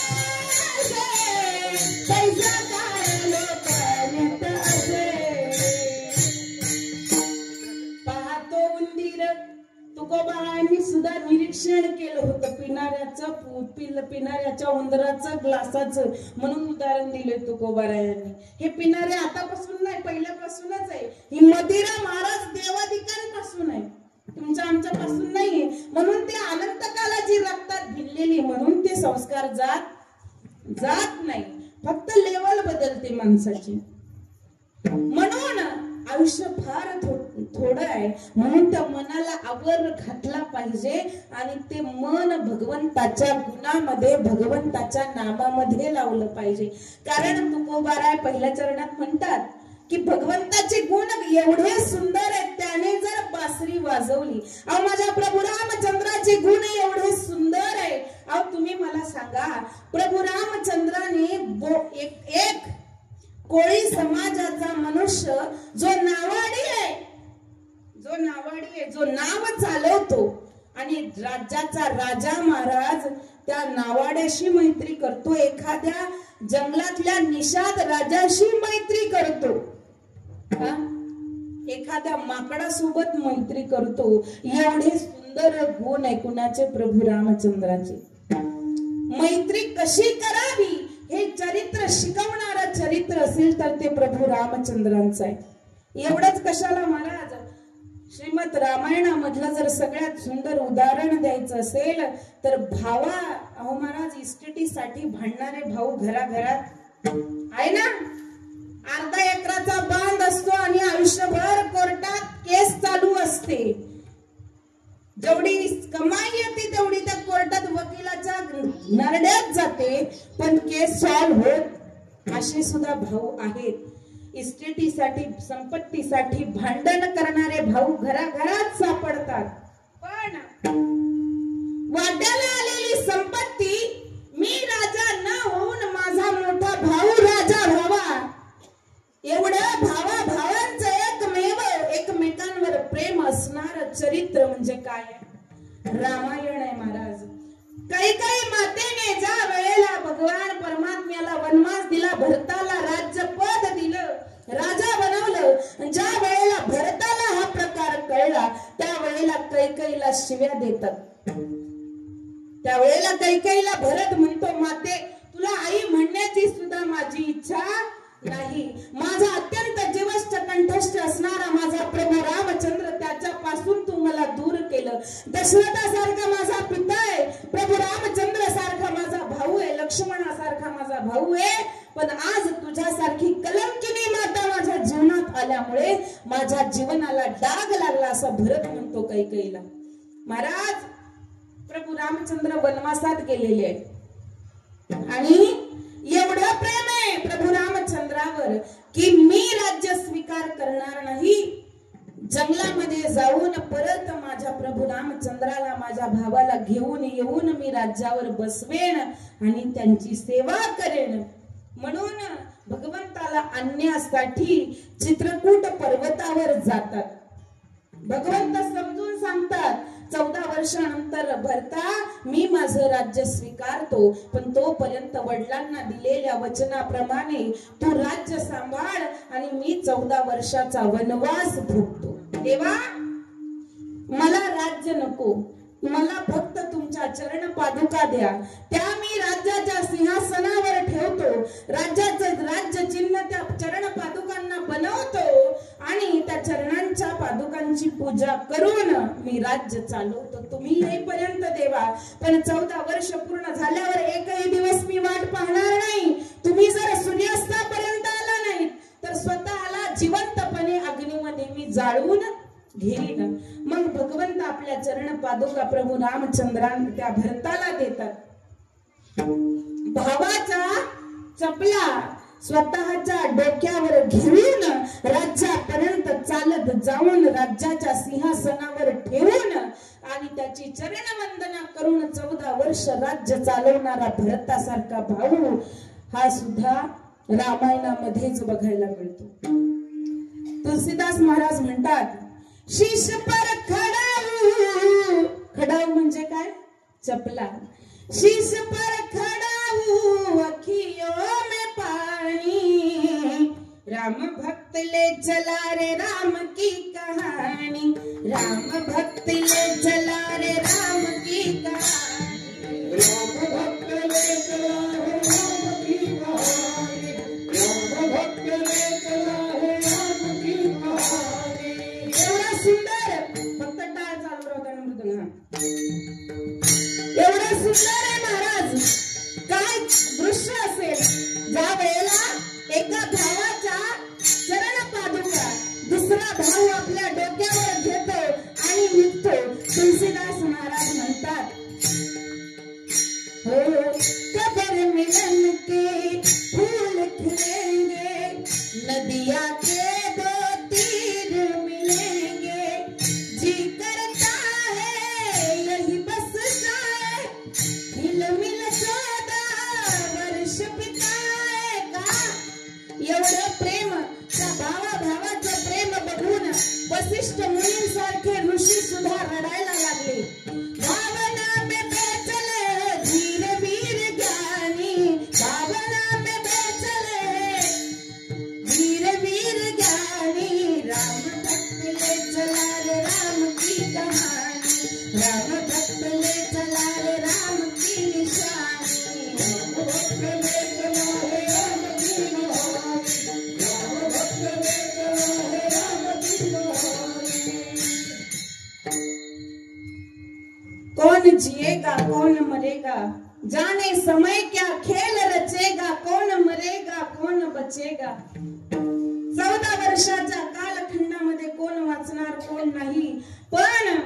A: पैसा काय लोका विसरसे. पाहतो मंदिर. तुकोबारायांनी सुद्धा निरीक्षण केलं होतं पिणाऱ्याच्या उंदराचं ग्लासाचं, म्हणून उदाहरण दिले तुकोबारायांनी. हे पिणारे आतापासून नाही, पहिल्यापासूनच आहे. ही मदिरा महाराज देवाधिकारीपासून आहे, तुमच्या आमच्यापासून नाहीये. म्हणून ते अनंत कालाची रक्तात भिनलेली, म्हणून ते संस्कार जात नाही, फक्त लेवल बदलते माणसाची. म्हणून आयुष्य फार थोडं आहे, म्हणून त्या मनाला आवर घातला पाहिजे आणि ते मन भगवंताच्या गुणामध्ये, भगवंताच्या नामामध्ये लावलं पाहिजे. कारण तुकोबाराय पहिल्या चरणात म्हणतात की भगवंताचे गुण एवढे सुंदर आहेत, त्याने जर बासरी वाजवली. अहो माझ्या प्रभू रामचंद्राचे गुण एवढे सुंदर आहे. अहो तुम्ही मला सांगा, प्रभू रामचंद्राने एक कोळी समाजाचा मनुष्य जो नावाडी आहे, जो नाव चालवतो आणि राज्याचा राजा महाराज त्या नावाड्याशी मैत्री करतो, एखाद्या जंगलातल्या निषाद राजाशी मैत्री करतो, एखाद्या माकडासोबत मैत्री करतो. एवढे सुंदर गुण आहे कुणाचे, प्रभू रामचंद्राचे. मैत्री कशी करावी हे चरित्र शिकवणारं चरित्र असेल तर ते प्रभू रामचंद्रांचं आहे. एवढंच कशाला महाराज, श्रीमद रामायणामधलं जर सगळ्यात सुंदर उदाहरण द्यायचं असेल तर अहो महाराज इस्टेटीसाठी भांडणारे भाऊ घराघरात आहे ना, अर्धा एकराचा बांध असतो आणि आयुष्यभर कोर्टात केस चालू असते. जेवढी कमाई येते तेवढी त्या कोर्टात वकिलाच्या नरड्यात जाते, पण केस सॉल्व्ह होत. असे सुद्धा भाऊ आहेत. इस्टेटीसाठी, संपत्तीसाठी भांडण करणारे भाऊ घराघरात सापडतात. पण वाट्याला आलेली संपत्ती, मी राजा न होऊन माझा मोठा भाऊ राजा व्हावा, एवढं भावाभावांचं एकमेकांवर प्रेम असणार चरित्र म्हणजे काय? रामायण आहे महाराज. कैकेयी मातेने ज्या वेळेला भगवान परमात्म्याला वनवास दिला, भरताला राज्यपद दिलं, राजा बनवलं, ज्या वेळेला भरताला हा प्रकार कळला त्यावेळेला कैकेयीला शिव्या देतात. त्यावेळेला कैकेयीला भरत म्हणतो, माते तुला आई म्हणण्याची सुद्धा माझी इच्छा नाही. माझा अत्यंत जीवष्ट कंठस्थ असणारा माझा प्रभू रामचंद्र, त्याच्यापासून तू मला दूर केलं. दशरथासारखा माझा पिता आहे, प्रभू रामचंद्र सारखा माझा भाऊ आहे, लक्ष्मणासारखा माझा भाऊ आहे, पण आज तुझ्यासारखी कलंकिनी माता माझ्या जीवनात आल्यामुळे माझ्या जीवनाला डाग लागला, असं भरत म्हणतो कैकेयीला. महाराज, प्रभू रामचंद्र वनवासात गेलेले आहेत आणि एवढं प्रेम आहे प्रभू रामचंद्रावर की मी राज्य स्वीकार करणार नाही. जंगलामध्ये जाऊन परत माझ्या प्रभू रामचंद्राला, माझ्या भावाला घेऊन येऊन मी राज्यावर बसवेन आणि त्यांची सेवा करेन. म्हणून भगवंताला आणण्यासाठी चित्रकूट पर्वतावर जातात. भगवंत समजून सांगतात, 14 वर्षानंतर भरता मी माझं राज्य स्वीकारतो, पण तोपर्यंत वडिलांना दिलेल्या वचनाप्रमाणे तू राज्य सांभाळ आणि मी 14 वर्षाचा वनवास भोगतो. देवा, मला राज्य नको, मला फक्त तुमच्या चरण पादुका द्या, त्या मी राज्याच्या सिंहासनावर ठेवतो, राज्याचं राज्य चिन्ह त्या चरण पादुकांना बनवतो आणि त्या चरणांच्या पादुकांची पूजा करून मी राज्य चालवतो. तुम्ही येईपर्यंत देवा, पण 14 वर्ष पूर्ण झाल्यावर एकही दिवस मी वाट पाहणार नाही. तुम्ही जर सूर्यास्तापर्यंत आला नाही तर स्वतःला जिवंतपणे अग्नीमध्ये मी जाळून घेईन. मग भगवंत आपल्या चरण पादुका प्रभू रामचंद्रांना त्या भरताला देतात. भावाच्या चपला स्वतःच्या डोक्यावर घेऊन राज्यापर्यंत चालत जाऊन राज्याच्या सिंहासनावर ठेवून आणि त्याची चरण वंदना करून 14 वर्ष राज्य चालवणारा भरतासारखा भाऊ हा सुद्धा रामायणामध्येच बघायला मिळतो. तुलसीदास महाराज म्हणतात, शीश पर खडाऊ, खडाऊ म्हणजे काय? चपला. शीश पर खडाऊ अखियों में पानी, राम भक्त ले चला रे राम की कहानी, राम भक्त ले चला रे राम की कहानी, राम भक्त ले चला रे राम की कहानी, राम भक्त ले चला रे राम की कहानी. एवढा सुंदर, फक्त टाळ चालू राहू त्याने मृदुंग. एवढा सुंदर आहे महाराज. काय दृश्य असेल ज्या वेळेला एका भावाच्या चरण पादुका दुसरा भाऊ आपल्या डोक्यावर घेतो आणि निघतो. तुलसीदास महाराज म्हणतात, हो कबर मिलन के फूल खिलेंगे, नदिया के 2 तीर मिलेंगे, जी करता है यही बस जाए, मिल मिल 14 वर्ष बिताएगा. एवढं प्रेम, त्या भावाभावाचं प्रेम बघून वसिष्ठ मुनींसारखे ऋषी सुद्धा रडायला लागले. भावना में बेचले धीर वीर ज्ञानी, भावना में बेचले धीर वीर ज्ञानी, राम भक्त ले चला रे राम की कहानी, राम भक्त ले चला रे राम की निशानी, राम भक्त ले चला रे राम की निशानी, राम भक्त ले चला रे राम की निशानी. कौन जिएगा कौन मरेगा, जाने समय क्या खेल रचेगा, कौन मरेगा बचेगा. 14 वर्षाच्या कालखंडामध्ये कोण वाचणार कोण नाही, पण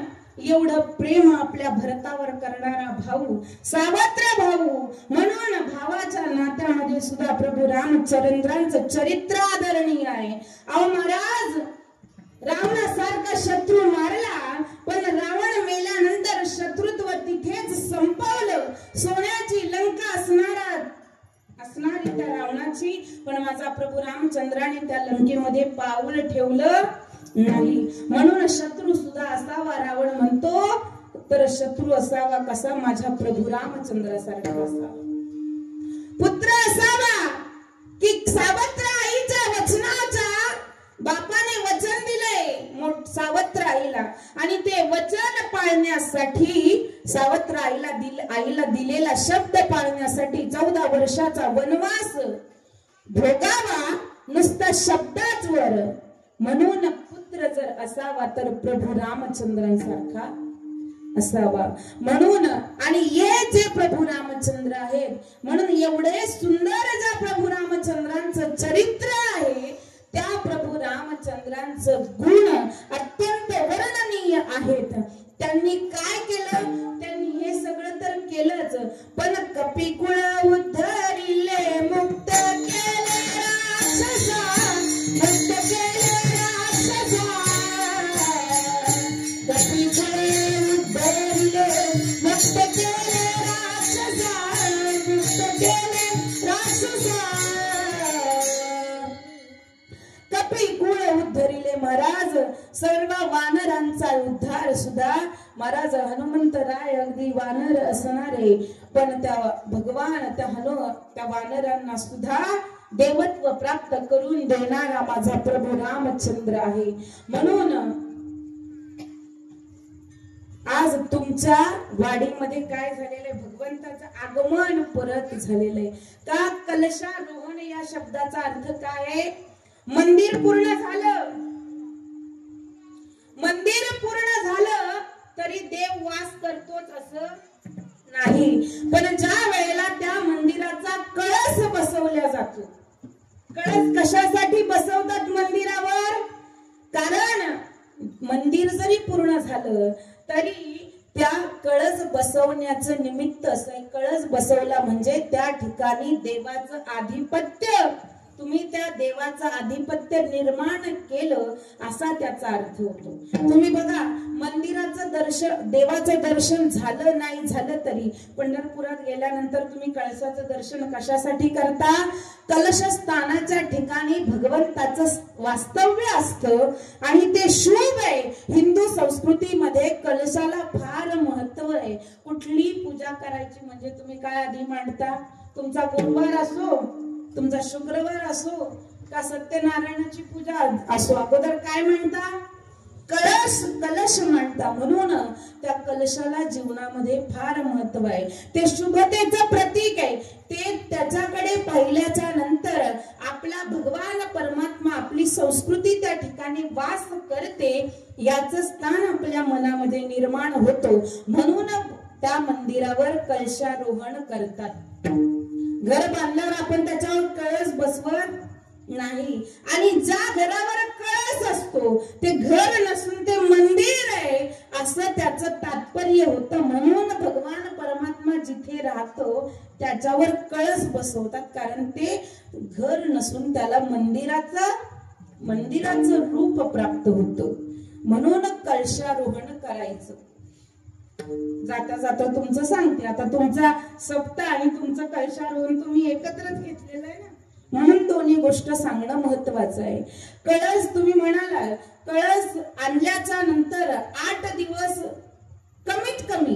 A: एवढं प्रेम आपल्या भरतावर करणारा भाऊ, सावत्र भाऊ, म्हणून भावाच्या नात्यामध्ये सुद्धा प्रभू रामचंद्रांचं चरित्र आदरणीय आहे. अहो महाराज, रावणासारखा शत्रू मारला, पण रावण मेल्यानंतर शत्रुत्व तिथेच संपवलं. सोन्याची लंका असणारी त्या रावणाची, पण माझा प्रभू रामचंद्राने त्या लंकेमध्ये पाऊल ठेवलं नाही. म्हणून शत्रू सुद्धा असावा, रावण म्हणतो, तर शत्रू असावा कसा? माझ्या प्रभू रामचंद्रासारखा असावा. पुत्र असावा की सावत्र आईच्या वचनाच्या बापाने वचन दिलंय सावत्र आईला, आणि ते वचन पाळण्यासाठी सावत्र आईला दिलेला शब्द पाळण्यासाठी 14 वर्षाचा वनवास भोगावा नुसता शब्दाच वर. म्हणून पुत्र जर असावा तर प्रभू रामचंद्रांसारखा असावा. म्हणून आणि हे जे प्रभू रामचंद्र आहेत, म्हणून एवढे सुंदर ज्या प्रभू रामचंद्रांचं चरित्र आहे, त्या प्रभू रामचंद्रांचं गुण अत्यंत वर्णनीय आहेत. त्यांनी काय केलं? त्यांनी हे सगळं तर केलंच, पण कपिकुळ उद्धरिले, मुक्त केले राक्षसा, मुक्त केले राक्षसा. कपिकुळ उद्धरिले, मुक्त केले राक्षसा, मुक्त केले राक्षसा. कपिकुळ उद्धरिले महाराज, सर्व वानरांचा उद्धार सुद्धा महाराज हनुमंतराय अगदी वानर असणारे, पण त्या भगवान त्या वानरांना सुद्धा देवत्व प्राप्त करून देणारा माझा प्रभू रामचंद्र आहे. म्हणून आज तुमच्या वाडीमध्ये काय झालेलं आहे? भगवंताचं आगमन परत झालेलं आहे. का? कलशारोहण या शब्दाचा अर्थ काय आहे? मंदिर पूर्ण झालं. मंदिर पूर्ण झालं तरी देव वास करतोच असं नाही, पण ज्या वेळेला त्या मंदिराचा कळस बसवला जातो. कळस कशासाठी बसवतात मंदिरावर? कारण मंदिर जरी पूर्ण झालं तरी त्या कळस बसवण्याचं निमित्त असं, कळस बसवला म्हणजे त्या ठिकाणी देवाचं आधिपत्य, तुम्ही त्या देवाचं आधिपत्य निर्माण केलं असा त्याचा अर्थ होतो. तुम्ही बघा, मंदिराचं दर्शन, देवाचं दर्शन झालं नाही झालं तरी पंढरपुरात गेल्यानंतर तुम्ही कळसाचं दर्शन कशासाठी करता? कलशस्थानाच्या ठिकाणी भगवंताचं वास्तव्य असतं आणि ते शुभ आहे. हिंदू संस्कृतीमध्ये कलशाला फार महत्व आहे. कुठली पूजा करायची म्हणजे तुम्ही काय आधी मांडता? तुमचा गुरुवार असो, तुमचा शुक्रवार असो का सत्यनारायणाची पूजा असो, अगोदर काय म्हणता? कलश मांडता. म्हणून त्या कलशाला जीवनामध्ये फार महत्व आहे. ते शुभतेचं प्रतीक आहे. ते त्याच्याकडे पाहिल्याच्या नंतर आपला भगवान परमात्मा, आपली संस्कृती त्या ठिकाणी वास करते, याचं स्थान आपल्या मनामध्ये निर्माण होतो. म्हणून त्या मंदिरावर कलशारोहण करतात. घर बांधल्यावर आपण त्याच्यावर कळस बसवत नाही, आणि ज्या घरावर कळस असतो ते घर नसून ते मंदिर आहे असं त्याचं तात्पर्य होतं. म्हणून भगवान परमात्मा जिथे राहतो त्याच्यावर कळस बसवतात, कारण ते घर नसून त्याला मंदिराचं रूप प्राप्त होतं. म्हणून कलशारोहण करायचं. जाता जाता तुमचं सांगते, आता तुमचा सप्ताह आणि तुमचं कलशारोहण तुम्ही एकत्रच घेतलेलं आहे ना, म्हणून दोन्ही गोष्ट सांगणं महत्वाचं आहे. कळस तुम्ही म्हणाला, कळस आणल्याच्या नंतर 8 दिवस, कमीत कमी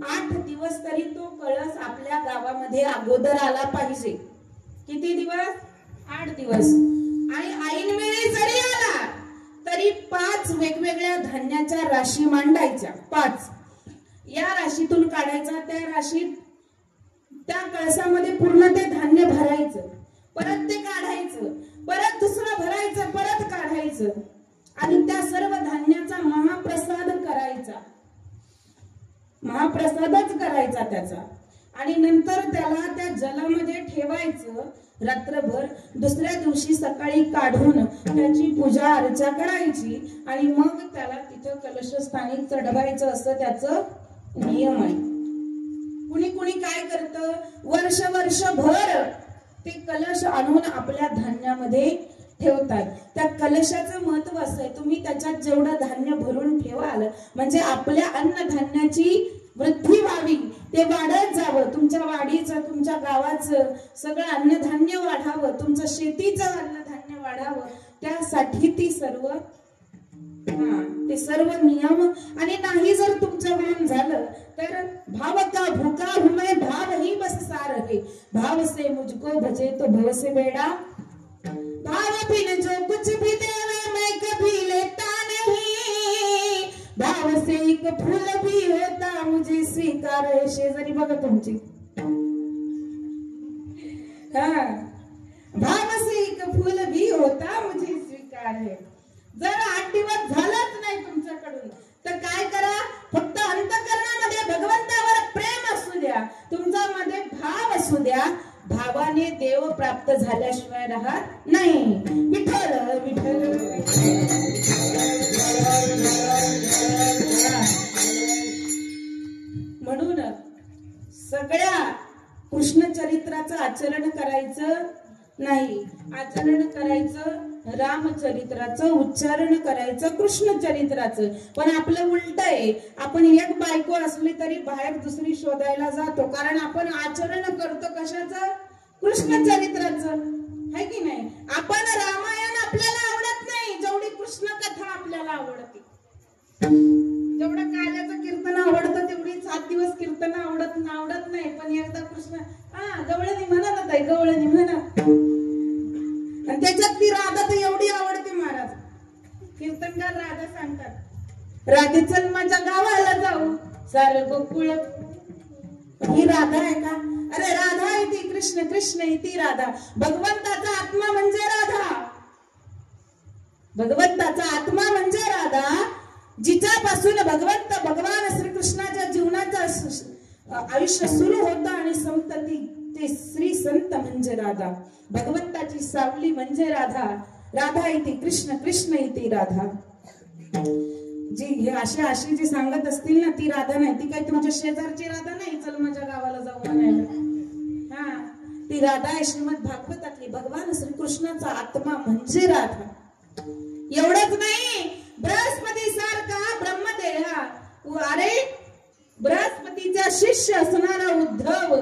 A: 8 दिवस तरी तो कळस आपल्या गावामध्ये अगोदर आला पाहिजे. किती दिवस? 8 दिवस. आणि ऐनवेळी जरी आला तरी 5 वेगवेगळ्या धान्याच्या राशी मांडायच्या. 5 या राशीतून काढायचा, त्या राशीत त्या कळसामध्ये पूर्ण ते धान्य भरायचं, परत ते काढायचं, परत दुसरं भरायचं, परत काढायचं, आणि त्या सर्व धान्याचा महाप्रसाद करायचा. महाप्रसादच करायचा त्याचा. आणि नंतर त्याला त्या जलामध्ये ठेवायचं रात्रभर, दुसऱ्या दिवशी सकाळी काढून त्याची पूजा अर्चा करायची आणि मग त्याला तिथं कलशस्थानी चढवायचं असं त्याचं नियम आहे. कुणी कुणी काय करतं, वर्षभर ते कलश आणून आपल्या धान्यामध्ये ठेवतात. त्या कलशाचं महत्व असं आहे, तुम्ही त्याच्यात जेवढं धान्य भरून ठेवाल म्हणजे आपल्या अन्नधान्याची वृद्धी व्हावी, ते वाढत जावं, तुमच्या वाडीचं, तुमच्या गावाचं सगळं अन्नधान्य वाढावं, तुमचं शेतीचं अन्नधान्य वाढावं, त्यासाठी ती सर्व नियम. आणि नाही जर तुमच्याकडून झालं तर भाव का भूका हूं मैं भाव ही बस सार है, भाव से मुझको भजे तो भव से बेड़ा, भाव बिन जो कुछ भी देवे मैं कभी लेता नहीं, भाव से एक फूल भी होता मुझे स्वीकार है. शेजारी बघा तुमची, भाव से एक फूल भी होता मुझे स्वीकार है. जर 8 दिवस झालाच नाही तुमच्याकडून तर काय करा, फक्त अंतःकरणामध्ये भगवंतावर प्रेम असू द्या, तुमच्या मध्ये भाव असू द्या. भावाने देव प्राप्त झाल्याशिवाय राहत नाही. विठ्ठल विठ्ठल. म्हणून सगळ्या कृष्ण चरित्राचं आचरण करायचं नाही, आचरण करायचं रामचरित्राचं, उच्चारण करायचं कृष्ण चरित्राचं. पण आपलं उलट आहे, आपण एक बायको असली तरी बाहेर दुसरी शोधायला जातो, कारण आपण आचरण करतो कशाचं, कृष्ण चरित्राचं, है की नाही. आपण रामायण आपल्याला आवडत नाही जेवढी कृष्ण कथा आपल्याला आवडते. जेवढं काल्याचं कीर्तन आवडतं तेवढी 7 दिवस कीर्तन आवडत नाही. पण एकदा कृष्ण गवळणी म्हणा ना ताई, गवळणी म्हणा, आणि त्याच्यात ती राधा तर एवढी आवडते महाराज. कीर्तनकार राधा सांगतात, राधे चल माझ्या गावाला जाऊ, सारं गोकुळ. ही राधा आहे का? अरे राधा आहे ती कृष्ण, कृष्ण आहे ती राधा. भगवंताचा आत्मा म्हणजे राधा, भगवंताचा आत्मा म्हणजे राधा. जिच्यापासून भगवान श्रीकृष्णाच्या जीवनाचं आयुष्य सुरू होतं आणि संतती ते श्री संत म्हणजे राधा. भगवंताची सावली म्हणजे राधा. राधा इथे कृष्ण, कृष्ण इथे राधा. जी हे अशी जी सांगत असतील ना, ती राधा नाही, ती काही तुमच्या शेजारची राधा नाही, चल माझ्या गावाला जाऊ म्हणायला. ती राधा आहे श्रीमद भागवतातली. भगवान श्रीकृष्णाचा आत्मा म्हणजे राधा. एवढंच नाही, बृहस्पती सारखा ब्रह्मदेहा, अरे बृहस्पतीचा शिष्य असणारा उद्धव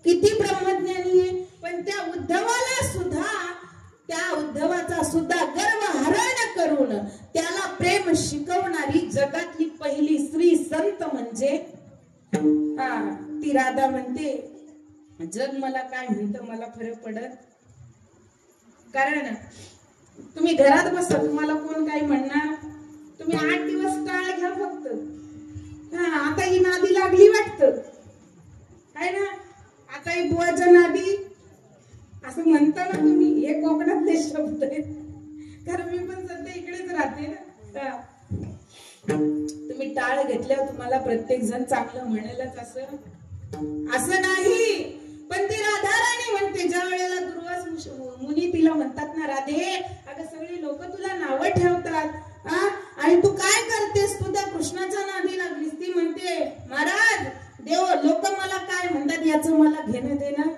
A: किती ब्रह्मज्ञानी आहे, पण त्या उद्धवाचा सुद्धा गर्व हरण करून त्याला प्रेम शिकवणारी जगातली पहिली स्त्री संत म्हणजे ती राधा. म्हणते जग मला काय म्हणतं मला फरक पडत, कारण तुम्ही घरात बसा, तुम्हाला कोण काही म्हणणार. तुम्ही 8 दिवस टाळ घ्या फक्त. आता ही नादी लागली वाटतं, आहे ना. आता ही बुवाच्या नादी असं म्हणता ना तुम्ही, हे कोकणातले शब्द आहेत, कारण मी पण सध्या इकडेच राहते ना. तुम्ही टाळ घेतल्यावर तुम्हाला प्रत्येक जण चांगलं म्हणेलच असं नाही. पण ती राधाराणी म्हणते, ज्या वेळेला दुर्वास मुनी तिला म्हणतात ना, राधे अगं सगळी लोक तुला नावं ठेवतात आणि तू काय करतेस, तू त्या कृष्णाच्या नादी लागलीस. ती म्हणते, महाराज देव लोक मला काय म्हणतात याचं मला घेणं देणं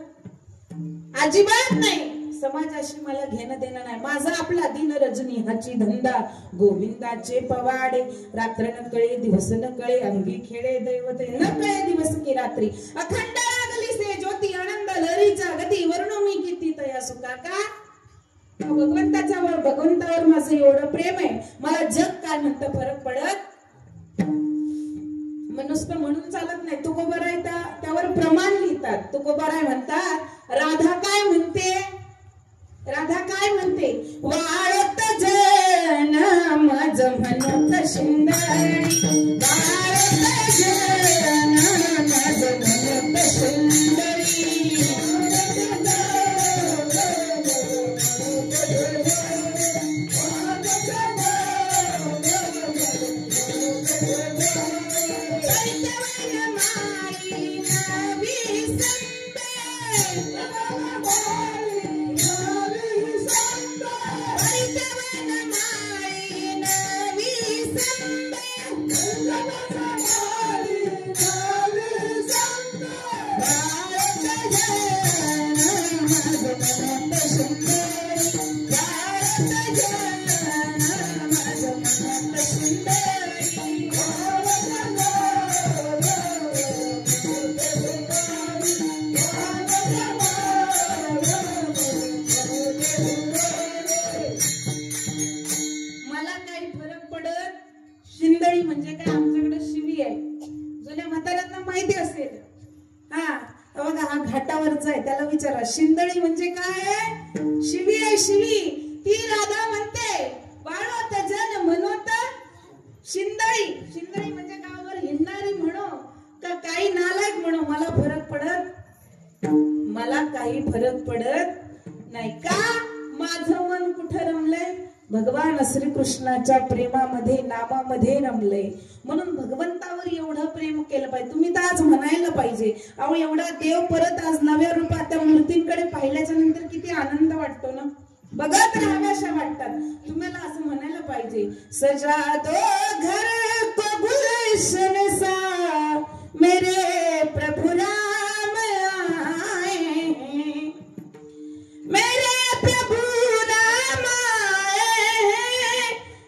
A: अजिबात नाही. समाजाशी मला घेणं देणं नाही. माझा आपला दिन रजनी हाची धंदा, गोविंदाचे पवाडे, रात्र न कळे दिवस न कळे, अंगी खेळे दैवते न कळे दिवस की रात्री, अखंड लागली से ज्योती आनंद लहरीच्या गती, वर्णो मी किती तया सुका. का भगवंतावर माझं एवढं प्रेम आहे, मला जग काय म्हणतं फरक पडत. नुसतं म्हणून चालत नाही. तुकोबाराय त्यावर प्रमाण लिहितात. तुकोबाराय म्हणतात, राधा काय म्हणते, राधा काय म्हणते, वाळत जन माझ म्हणत शिंदरी, वाळत जन माझ म्हणत शिंदरी, माई नवी संते शिंदळी म्हणजे काय, आमच्याकडे शिवी आहे, जुन्या म्हाताऱ्यांना माहिती असेल. हा बघा, हा घाटावरचा आहे, त्याला विचारा शिंदळी म्हणजे काय. शिवी आहे शिवी. ती राधा म्हणते बाळवत जन म्हणत शिंदळी. शिंदळी म्हणजे गावावर हिंडणारी म्हणो का काही नालायक म्हणो, मला काही फरक पडत नाही. का माझं मन कुठं रमलंय, भगवान श्रीकृष्णाच्या प्रेमामध्ये, नामामध्ये रमलंय. म्हणून भगवंतावर एवढं प्रेम केलं पाहिजे. तुम्ही तर आज म्हणायला पाहिजे, अहो एवढा देव परत आज नव्या रूपात त्या मूर्तींकडे पाहिल्याच्या नंतर किती आनंद वाटतो ना, बघत राहाव्याशा वाटतात. तुम्हाला असं म्हणायला पाहिजे, सजा दो घर को गुलशन सा मेरे प्रभु राम आए, मेरे प्रभु राम आए,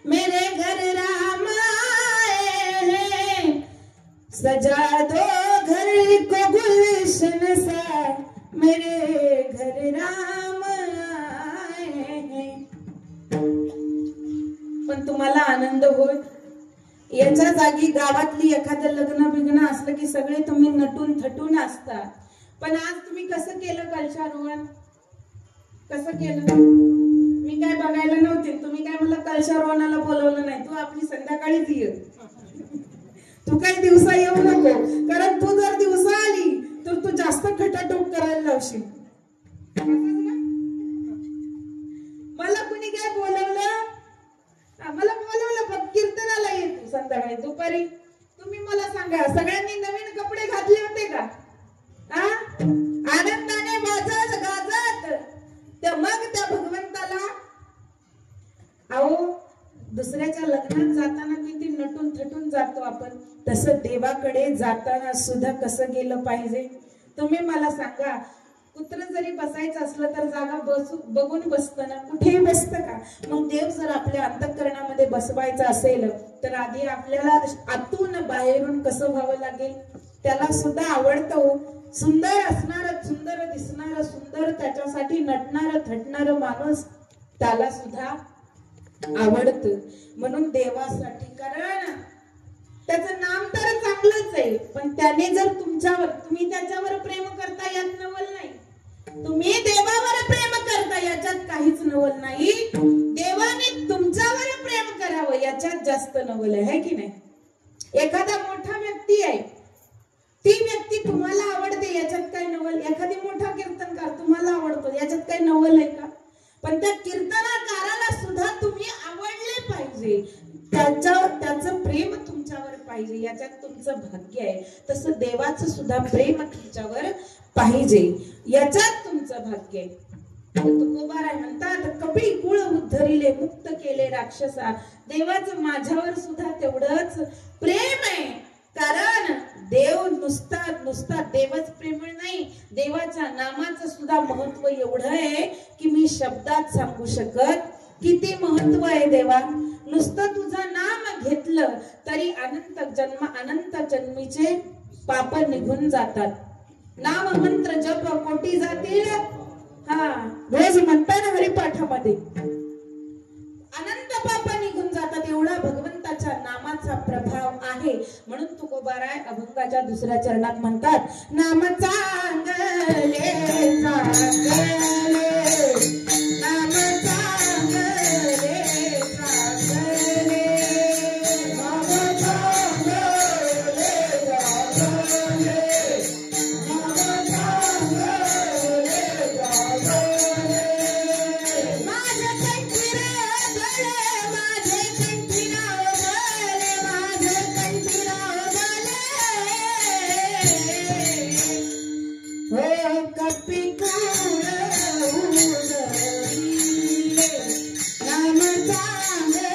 A: मेरे घर राम आए, सजा दो घर को गुलशन सा मेरे घर राम आए. पण तुम्हाला आनंद होय, याच्या जागी गावातली एखादं लग्न बिग्न असलं की सगळे तुम्ही नटून थटून असता. पण आज तुम्ही कसं केलं कलशारोहण, कसं केलं. मी काय बघायला नव्हते, तुम्ही काय मला कलशारोहणाला बोलवलं नाही. तू आपली संध्याकाळीच ये, तू काही दिवसा येऊ नको, कारण तू जर दिवसा आली तर तू जास्त खटाटोप करायला लावशील. मला कुणी काय बोलवलं, मला बोलवलं पण कीर्तनाला ये तू संध्याकाळी दुपारी. तुम्ही मला सांगा, सगळ्यांनी नवीन कपडे घातले होते का. आनंदाने वाजत गाजत मग त्या भगवंताला. अहो दुसऱ्याच्या लग्नात जाताना किती नटून थटून जातो आपण, तसं देवाकडे जाताना सुद्धा कसं गेलं पाहिजे. तुम्ही मला सांगा, कुत्र जरी बसायचं असलं तर जागा बघून बसतं ना, कुठेही बसतं का. मग देव जर आपल्या अंतःकरणामध्ये बसवायचा असेल तर आधी आपल्याला आतून बाहेरून कसं व्हावं लागेल. त्याला सुद्धा आवडतं सुंदर असणार, सुंदर दिसणार, सुंदर त्याच्यासाठी नटणार थटणार माणूस, त्याला सुद्धा आवडत. म्हणून देवासाठी, कारण त्याचं नाम तर चांगलंच आहे, पण त्याने जर तुम्ही त्याच्यावर प्रेम करता यात नवल नाही. तुम्ही देवावर प्रेम करता याच्यात काहीच नवल नाही. देवाने तुमच्यावर प्रेम करावं याच्यात जास्त नवल आहे की नाही. एखादा मोठा व्यक्ती आहे, ती व्यक्ती तुम्हाला आवडते याच्यात काही नवल. एखादी मोठा कीर्तनकार तुम्हाला आवडतो याच्यात काही नवल आहे का. पण त्या कीर्तनकाराला सुद्धा तुम्ही आवडले पाहिजे, त्याचं प्रेम तुमच्यावर पाहिजे, याच्यात तुमचं भाग्य आहे. तसं देवाचं सुद्धा प्रेम तुमच्यावर पाहिजे, याच्यात तुमचं भाग्य आहे. तुकोबाराय म्हणतात, कपी कुळ उद्धरिले मुक्त केले राक्षसा. देवाचं माझ्यावर सुद्धा तेवढंच प्रेम आहे, कारण देव नुसता देवच प्रेमळ नाही, देवाच्या नामाचं सुद्धा महत्व एवढं आहे की मी शब्दात सांगू शकत किती महत्व आहे देवा. नुसतं तुझं नाम घेतलं तरी अनंत जन्मीचे पाप निघून जातात. नाम मंत्र जप कोटी जातील, रोज म्हणताय ना हरिपाठामध्ये, अनंत पाप निघून जातात. एवढा भगवंताच्या नामाचा प्रभाव आहे. म्हणून तुकोबाराय अभंगाच्या दुसऱ्या चरणात म्हणतात, नाम चांगले चांगले, नाम चांगले चांगले, नाम चांगले चांगले, नाम चांगले चांगले. माझे कंठी राव भले, माझे कंठी राव भले, माझे कंठी राव भले, हो कपी कुळ उद्धरिले नाम चांगले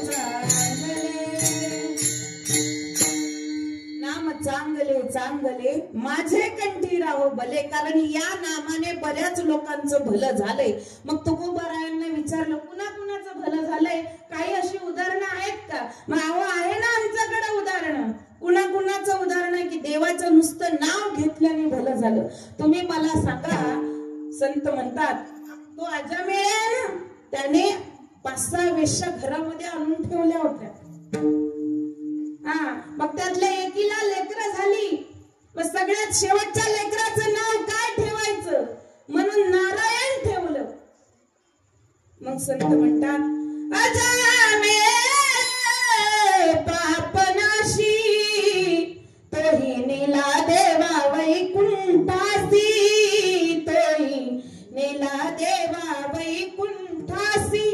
A: चांगले. नाम चांगले चांगले माझे कंठी राहो भले, कारण या नामाने बऱ्याच लोकांचं भलं झालंय. मग तुकोबारायांना विचारलं, कुणाचं भलं झालंय, काही अशी उदाहरणं आहेत का. मग अहो आहे ना आमच्याकडे उदाहरणं. कुणाचं उदाहरण आहे की देवाचं नुसतं नाव घेतल्याने भलं झालं. तुम्ही मला सांगा, संत म्हणतात तो अजमेळ आहे ना, त्याने 5-6 वेश्या घरामध्ये आणून ठेवल्या होत्या. मग त्यातल्या एकीला लेकरं झाली, मग सगळ्यात शेवटच्या लेकराचं नाव काय ठेवायचं म्हणून नारायण ठेवलं. मग संत म्हणतात अजामे पापनाशी तोही नेला देवा वैकुंठासी, तोही नेला देवा वैकुंठासी,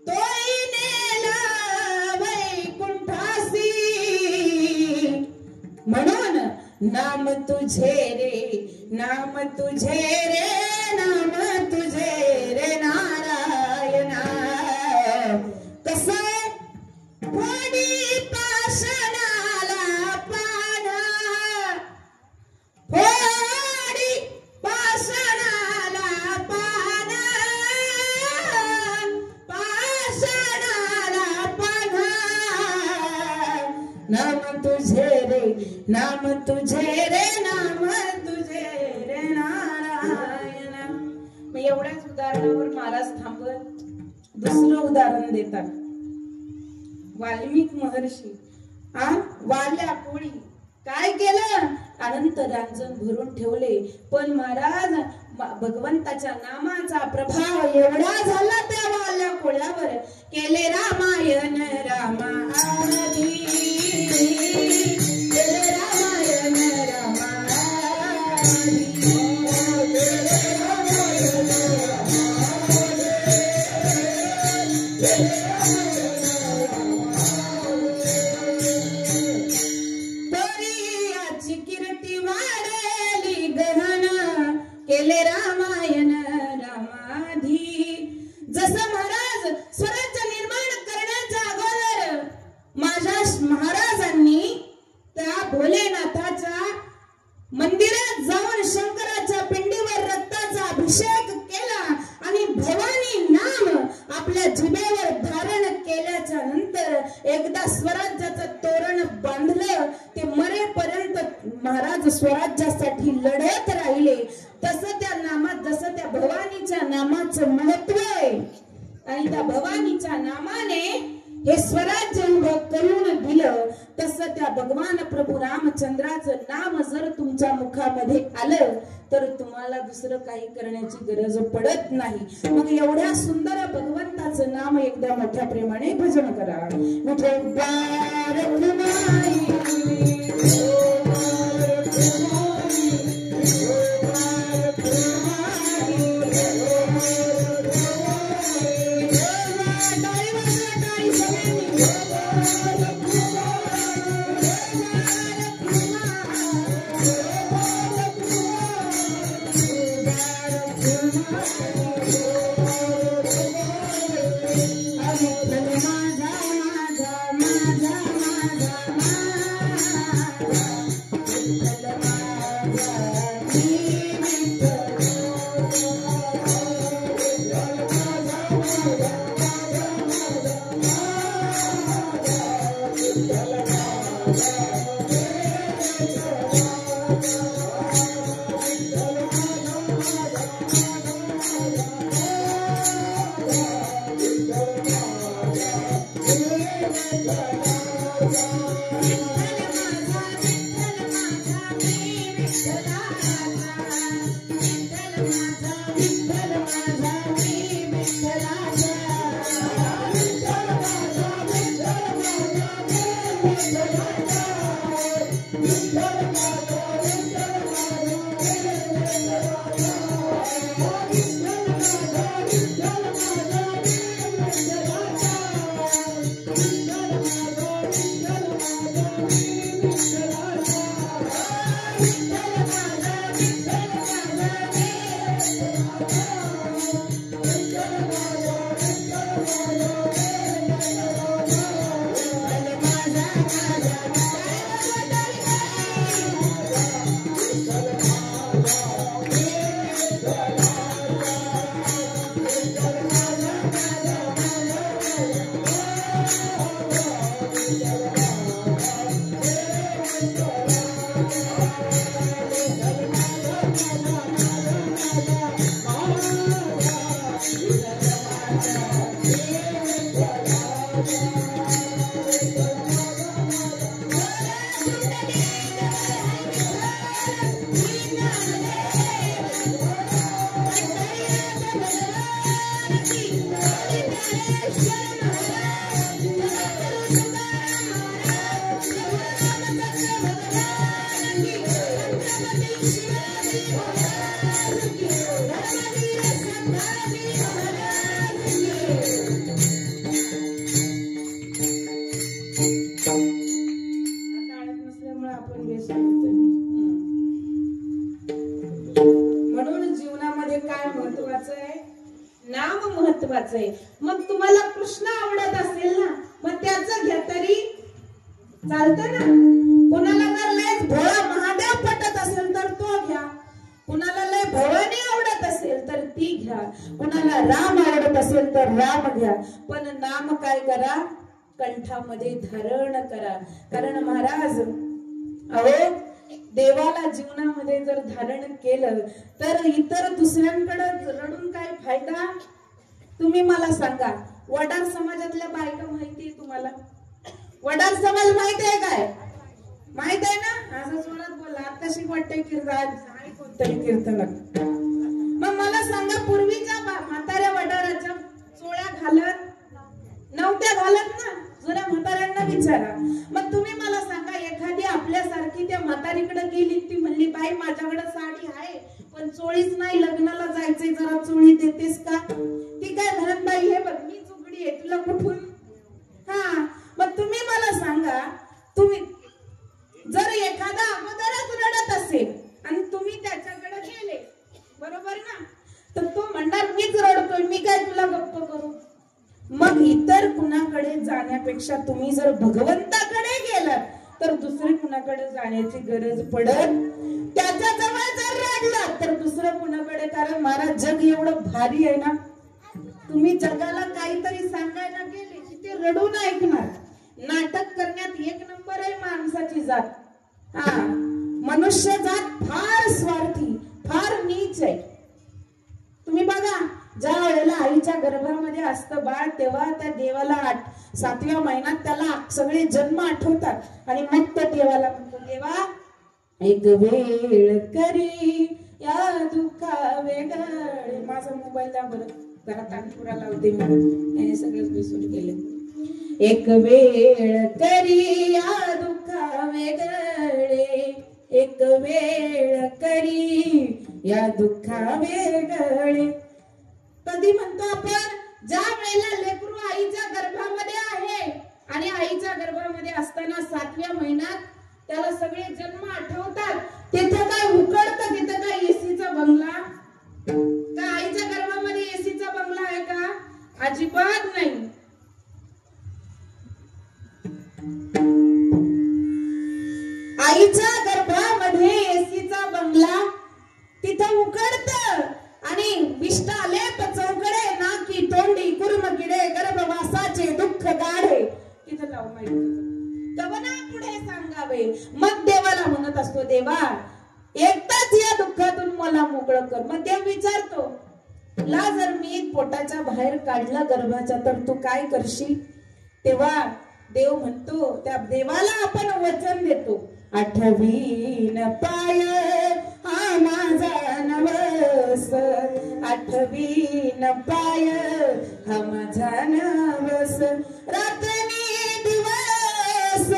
A: तोही नेला वैकुंठासी. म्हणून नाम तुझे रे, नाम तुझे रे, नाम तुझे रे नारायणा. कसं फोडी पाषाणाला पाना, फोडी पाषाणाला पाना, पाषाणाला पाना. नाम तुझे रे, नाम तुझे रे, नाम तुझे रे नारायण. मग एवढ्याच उदाहरणावर महाराज थांबत दुसरं उदाहरण देतात. वाल्मिक महर्षी वाल्या कोळी काय केलं, अनंत रांजण भरून ठेवले. पण महाराज भगवंताच्या नामाचा प्रभाव एवढा झाला त्या वाल्या कोळ्यावर, केले रामायण रामादी, केले रामायण रामादी. केले रामायण रामाधी. जसं महाराज स्वराज्य निर्माण करण्याच्या अगोदर माझ्या महाराजांनी त्या भोलेनाथाच्या मंदिरात जाऊन शंकराच्या पिंडीवर रक्ताचा अभिषेक केला आणि भवानी नाम आपल्या जिभेवर धारण केल्याच्या नंतर एकदा स्वराज्याचं तोरण बांधलं. ते मरेपर्यंत महाराज स्वराज्यासाठी लढत राहिले. तसं त्या नामात, जसं त्या भवानीच्या नामाचं महत्व आहे आणि त्या भवानीच्या नामाने हे स्वराज्य उभं करून दिलं, तसं त्या भगवान प्रभू रामचंद्राचं नाम जर तुमच्या मुखामध्ये आलं तर तुम्हाला दुसरं काही करण्याची गरज पडत नाही. मग एवढ्या सुंदर भगवंताचं नाम एकदा मोठ्या प्रेमाने भजन करा. म्हणून जीवनामध्ये काय महत्वाचं आहे? नाम महत्वाचं आहे. मग तुम्हाला कृष्ण आवडत असेल ना, मग त्याचं घ्या तरी चालतं ना. कोणाला जर लय भोळा महादेव पटत असेल तर तो घ्या, कुणाला लय भवानी आवडत असेल तर ती घ्या, कुणाला राम आवडत असेल तर राम घ्या. पण नाम काय करा? कंठामध्ये धारण करा. कारण महाराज अहो, देवाला जीवनामध्ये जर धारण केलं तर इतर दुसऱ्यांकडे रडून काय फायदा? तुम्ही मला सांगा. वडार समाजातल्या बायका माहितीये तुम्हाला? वडार समाज माहिती आहे काय? माहित आहे ना? असं जोरात बोला. आताशी वाटतंय कीर्तन कोणतरी कीर्तन. मग मला सांगा, पूर्वीच्या म्हाताऱ्या वडाराच्या चोळ्या घालत नव्हत्या घालत ना? जुन्या म्हाताऱ्यांना विचारा. मग तुम्ही मला सांगा, एखादी आपल्यासारखी त्या म्हातारीकडे गेली, ती म्हणली बाई माझ्याकडे साडी आहे पण चोळीच नाही, लग्नाला जायचंय, जरा चोळी देतेस का? ती काय म्हणत, बाई हे बघ मी चुकडी आहे, तुला कुठून? हा, मग तुम्ही मला सांगा, तुम्ही जर एखादा अगोदरच रडत असेल आणि तुम्ही त्याच्याकडे गेले, बरोबर ना, तर तो म्हणणार मीच रडतोय, मी काय तुला गप्प करू? मग इतर कुणाकडे जाण्यापेक्षा तुम्ही जर भगवंताकडे गेलात तर दुसरे कुणाकडे जाण्याची गरज पडत. त्याच्या जवळ जर रडलात तर दुसरं कुणाकडे, कारण महाराज जग एवढं भारी आहे ना, तुम्ही जगाला काहीतरी सांगायला गेले की ते रडून ऐकणार. नाटक करण्यात एक नंबर आहे माणसाची जात. हा, मनुष्य जात फार स्वार्थी, फार नीच आहे. तुम्ही बघा, ज्या वेळेला आईच्या गर्भामध्ये असतं बाळ, तेव्हा त्या देवाला 7व्या महिन्यात त्याला सगळे जन्म आठवतात आणि मग त्या देवाला म्हणतो, देवा एक वेळ करी या दुःखा वेगळे. माझा मोबाईल द्या बरं, जरा तानपुरा लावते मी, हे सगळं विसरून गेले. एक वेळ करी या दुःखा वेगळे, एक वेळ करी या दुःखा वेगळे. कधी म्हणतो आपण? ज्या वेळेला लेकरू आईच्या गर्भामध्ये आहे आणि आईच्या गर्भामध्ये असताना 7व्या महिन्यात त्याला सगळे जन्म आठवतात. तिथे काय उकडतं? तिथे काय एसीचा बंगला? का आईच्या गर्भामध्ये एसीचा बंगला आहे का? अजिबात नाही. आईच्या गर्भामध्ये एसीचा बंगला, तिथं उकडतं आणि विष्ट आले चौकडे, नाकी तोंडी कुर्म किडे, गर्भवासाचे दुःख गाढे. तिथं लावू माहिती कवना पुढे सांगावे. मग देवाला म्हणत असतो, देवा एकटाच या दुःखातून मला मोकळं कर. मग देव विचारतो, ला जर मी पोटाच्या बाहेर काढला गर्भाच्या तर तू काय करशील? तेव्हा देव म्हणतो, त्या देवाला आपण वचन देतो, आठवीन पाय हा माझा नवस, आठवीन पाय हा माझा नवस, रात्री दिवस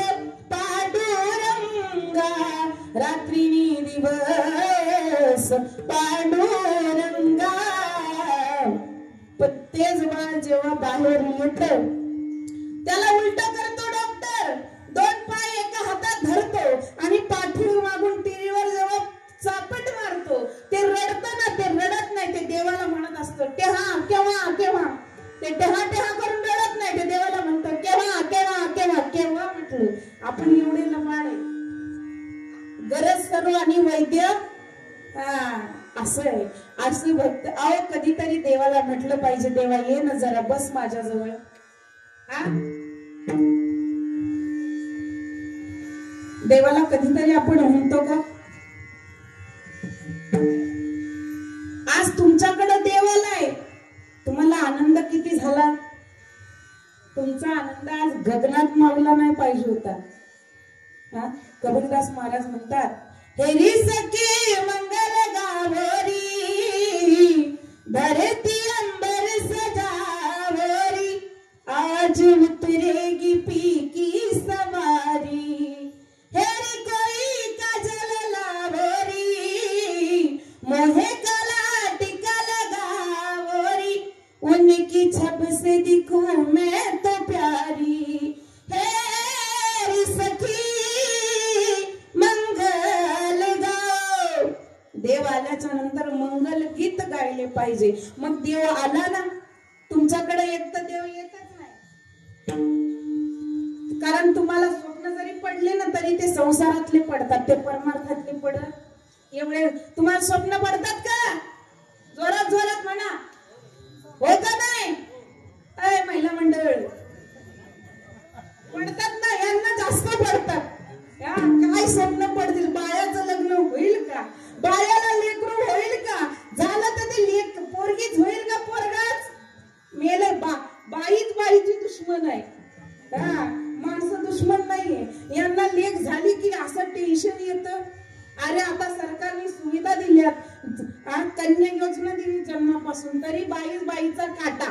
A: पांडुरंगा, रात्री दिवस पांडुरंगा. पण तेच बाळ जेव्हा बाहेर येतं त्याला उलट करतो डॉक्टर, 2 पाय एका हातात धरतो आणि पाठीवर मागून टीव्हीवर जेव्हा चापट मारतो, ते रडतं ना, ते रडत नाही, ते देवाला म्हणत असतो केव्हा केव्हा केव्हा. ते टेहा टेहा करून रडत नाही, ते देवाला म्हणतो केव्हा केव्हा केव्हा केव्हा. म्हटलं आपण एवढे लबाड आहे, गरज सर्व आणि वैद्य असं आहे. असे भक्त अहो, कधीतरी देवाला म्हटलं पाहिजे, देवा ये ना जरा, बस माझ्याजवळ. देवाला कधीतरी आपण म्हणतो का? आज तुमच्याकडे देव आलाय, तुम्हाला आनंद किती झाला? तुमचा आनंद आज गगनात मावला नाही पाहिजे होता. हा, कबीरदास महाराज म्हणतात, हेरी सखे मंगल गावरी धरती अंबर सजावरी आज उतरेगी पी की सवारी हेरी कोई काजल लावरी मोहे कला टिका लगावरी उनकी छब से दिखूं मैं तो प्यारी हेरी सखी मंगल गाओ. देव आल्याच्या नंतर मंगल गीत गायले पाहिजे. मग देव आला ना, तुमच्याकडे एक तर देव येतच नाही. कारण तुम्हाला स्वप्न जरी पडले ना तरी ते संसारातले पडतात, ते परमार्थातले पडत. एवढे तुम्हाला स्वप्न पडतात का? जोरात जोरात म्हणा, हो का नाही? अय महिला मंडळ, पडतात ना, यांना जास्त पडतात. काय स्वप्न पडतील? बाळाचं लग्न होईल का? बाळाला लेकरू होईल का? झालं तर ते लेक पोरगीच होईल का पोरगाच? मेले बाईच बाईची दुश्मन आहे. माणसं दुश्मन नाहीये. यांना लेक झाली की असं टेन्शन येतं. अरे आता सरकारने सुविधा दिल्यात, कन्या योजना दिली जन्मापासून, तरी बाईचा काटा.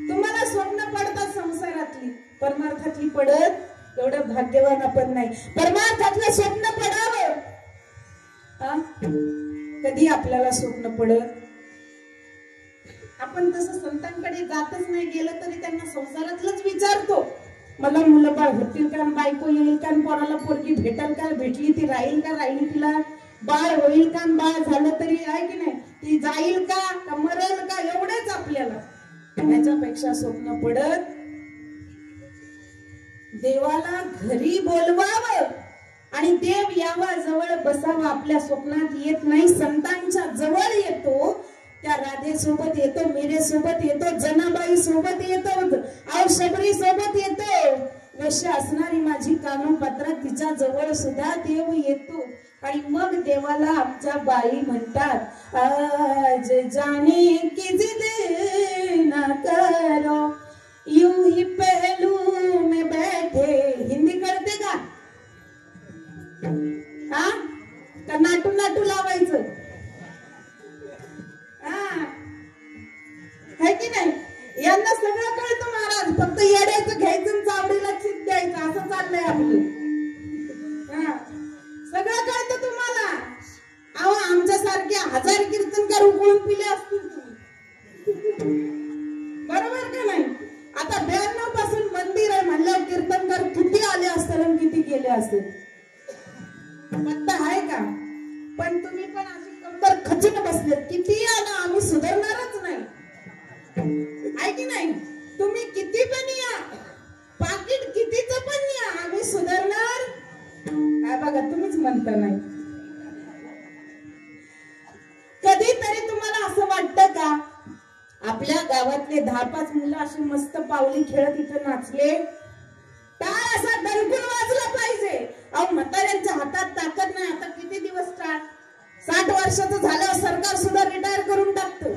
A: तुम्हाला स्वप्न पडतात संसारातली, परमार्थातली पडत. एवढं भाग्यवान आपण नाही. परमार्थातलं स्वप्न पडावं. कधी आपल्याला स्वप्न पडत? आपण तसं संतांकडे जातच नाही. गेलं तरी त्यांना संसारातलंच विचारतो. मला मुलं बाळ होतील का, बायको येईल का, पोराला पोरगी भेटल का, भेटली ती राहील का, राहिली तिला बाळ होईल का, बाळ झालं तरी आहे की नाही, ती जाईल का मरेल का, एवढेच आपल्याला. त्याच्यापेक्षा स्वप्न पडत देवाला घरी बोलवावं आणि देव यावा जवळ बसावा. आपल्या स्वप्नात येत नाही, संतांच्या जवळ येतो. त्या राधे सोबत येतो, मीरे सोबत येतो, जनाबाई सोबत येतो, शबरी सोबत येतो. वेश्या असणारी माझी कानोपात्रा, तिच्या जवळ सुद्धा देव येतो. आणि मग देवाला आमच्या बाई म्हणतात, आज जाने की जिद ना करो यूं ही पहलू में बैठे. हिंदी कळते का? का नाटू नाटू लावायचं? है की नाही? यांना सगळं कळतं महाराज, फक्त येड्याचं घ्यायचं, चावडीला चित द्यायचं, असं चाललंय आपलं. सगळं कळतं तुम्हाला. अहो आमच्यासारखे 1000 कीर्तनकार उकळून पिले असतील तुम्ही, बरोबर का नाही? आता 92 पासून मंदिर आहे म्हणल्यावर कीर्तनकार किती आले असतील आणि किती गेले असतील पत्ता आहे का? पण तुम्ही पण अशी कंबर खचून बसलेत. किती आला, आम्ही सुधारणारच नाही, आहे की नाही? तुम्ही किती पण या, पाकिट कितीच पण या, आम्ही सुधारणार काय? बघा, तुम्हीच म्हणता नाही. कधीतरी तुम्हाला असं वाटतं का आपल्या गावातले 10-5 मुलं अशी मस्त पावली खेळत इथं नाचले, टाळ असा दणकून वाजला पाहिजे? अहो म्हाताऱ्यांच्या हातात ताकद नाही. आता किती दिवस टाळ? 60 वर्षाचं झाल्यावर सरकार सुद्धा रिटायर करून टाकतं.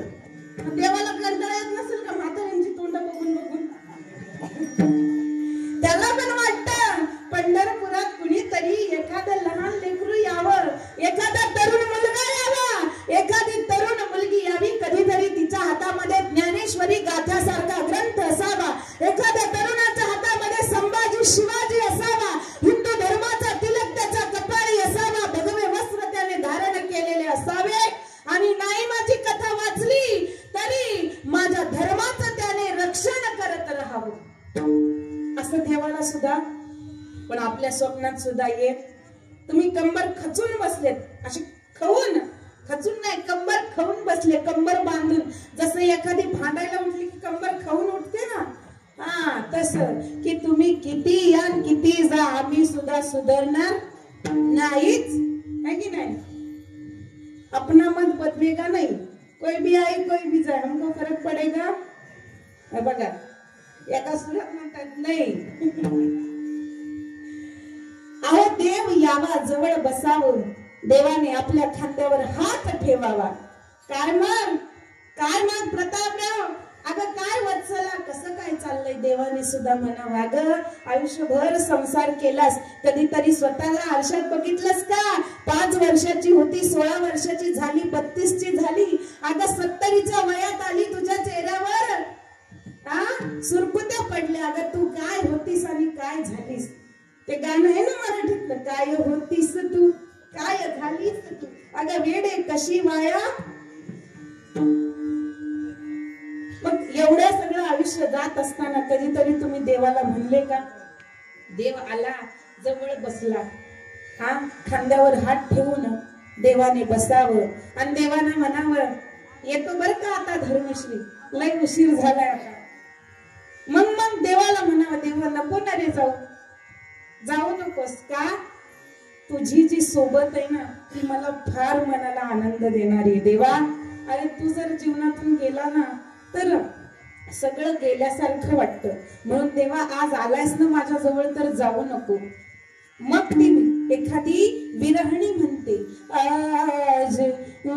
A: देवाला कंटाळा येत नसेल का म्हाताऱ्यांची तोंड बघून बघून? त्याला पण वाटतं पंढरपुरात कुणीतरी एखादं लहान लेकरू यावं, एखादा तरुण मुलगा यावा, एखादी तरुण मुलगी यावी, कधीतरी तिच्या हातामध्ये ज्ञानेश्वरी गाथ्यासारखा ग्रंथ असावा, एखाद्या तरुणाच्या हातामध्ये संभाजी शिवाजी असावा, हिंदू धर्माचा तिलक त्याच्या कपाळी असावा, भगवे वस्त्र त्याने धारण केलेले असावे. आणि नाही माझी कथा वाचली तरी माझ्या धर्माचं त्याने रक्षण करत राहावं, असं देवाला सुद्धा. पण आपल्या स्वप्नात सुद्धा येत. तुम्ही कंबर खचून बसलेत, अशी खचून नाही, कंबर खाऊन बसले, कंबर बांधून. जसं एखादी भांडायला उठली की कंबर खाऊन उठते ना, तसं की तुम्ही किती या किती जा, आम्ही सुद्धा सुधारणार नाहीच, है की नाही? अपना मत बदलेगा नहीं, कोई भी आए कोई भी जाए, हमको फरक पडेगा? बघा, एका सुरात म्हणतात नाही. अहो देव यावा, जवळ बसावं, देवाने आपल्या खांद्यावर हात ठेवावा. काय मग प्रतापराव, अगं काय वत्सला कसं काय चाललंय? देवाने सुद्धा म्हणावं, अगं आयुष्यभर संसार केलास, कधीतरी स्वतःला आरशात बघितलंस का? 5 वर्षाची होती, 16 वर्षाची झाली, 32ची झाली, अगं 70च्या वयात आली, तुझ्या चेहऱ्यावर सुरकुत्या पडल्या. अगं तू काय होतीस आणि काय झालीस? ते गाणं आहे ना मराठीतलं, काय होतीस तू, काय झालीस तू, अगं वेडे कशी वाया. मग एवढं सगळं आयुष्य जात असताना कधीतरी तुम्ही देवाला म्हणले का? देव आला, जवळ बसला, खांद्यावर हात ठेवून देवाने बसावं आणि देवाने म्हणावं, येतो बर का आता धर्मश्री, लय उशीर झालाय आता. मग देवाला म्हणावं, देवा नको ना रे जाऊ नकोस का? तुझी जी सोबत आहे ना ती मला फार मनाला आनंद देणारी देवा. अरे तू जर जीवनातून गेला ना तर सगळं गेल्यासारखं वाटतं, म्हणून देवा आज आलायस ना माझ्या जवळ तर जाऊ नको. मग ती एखादी विरहणी म्हणते, आज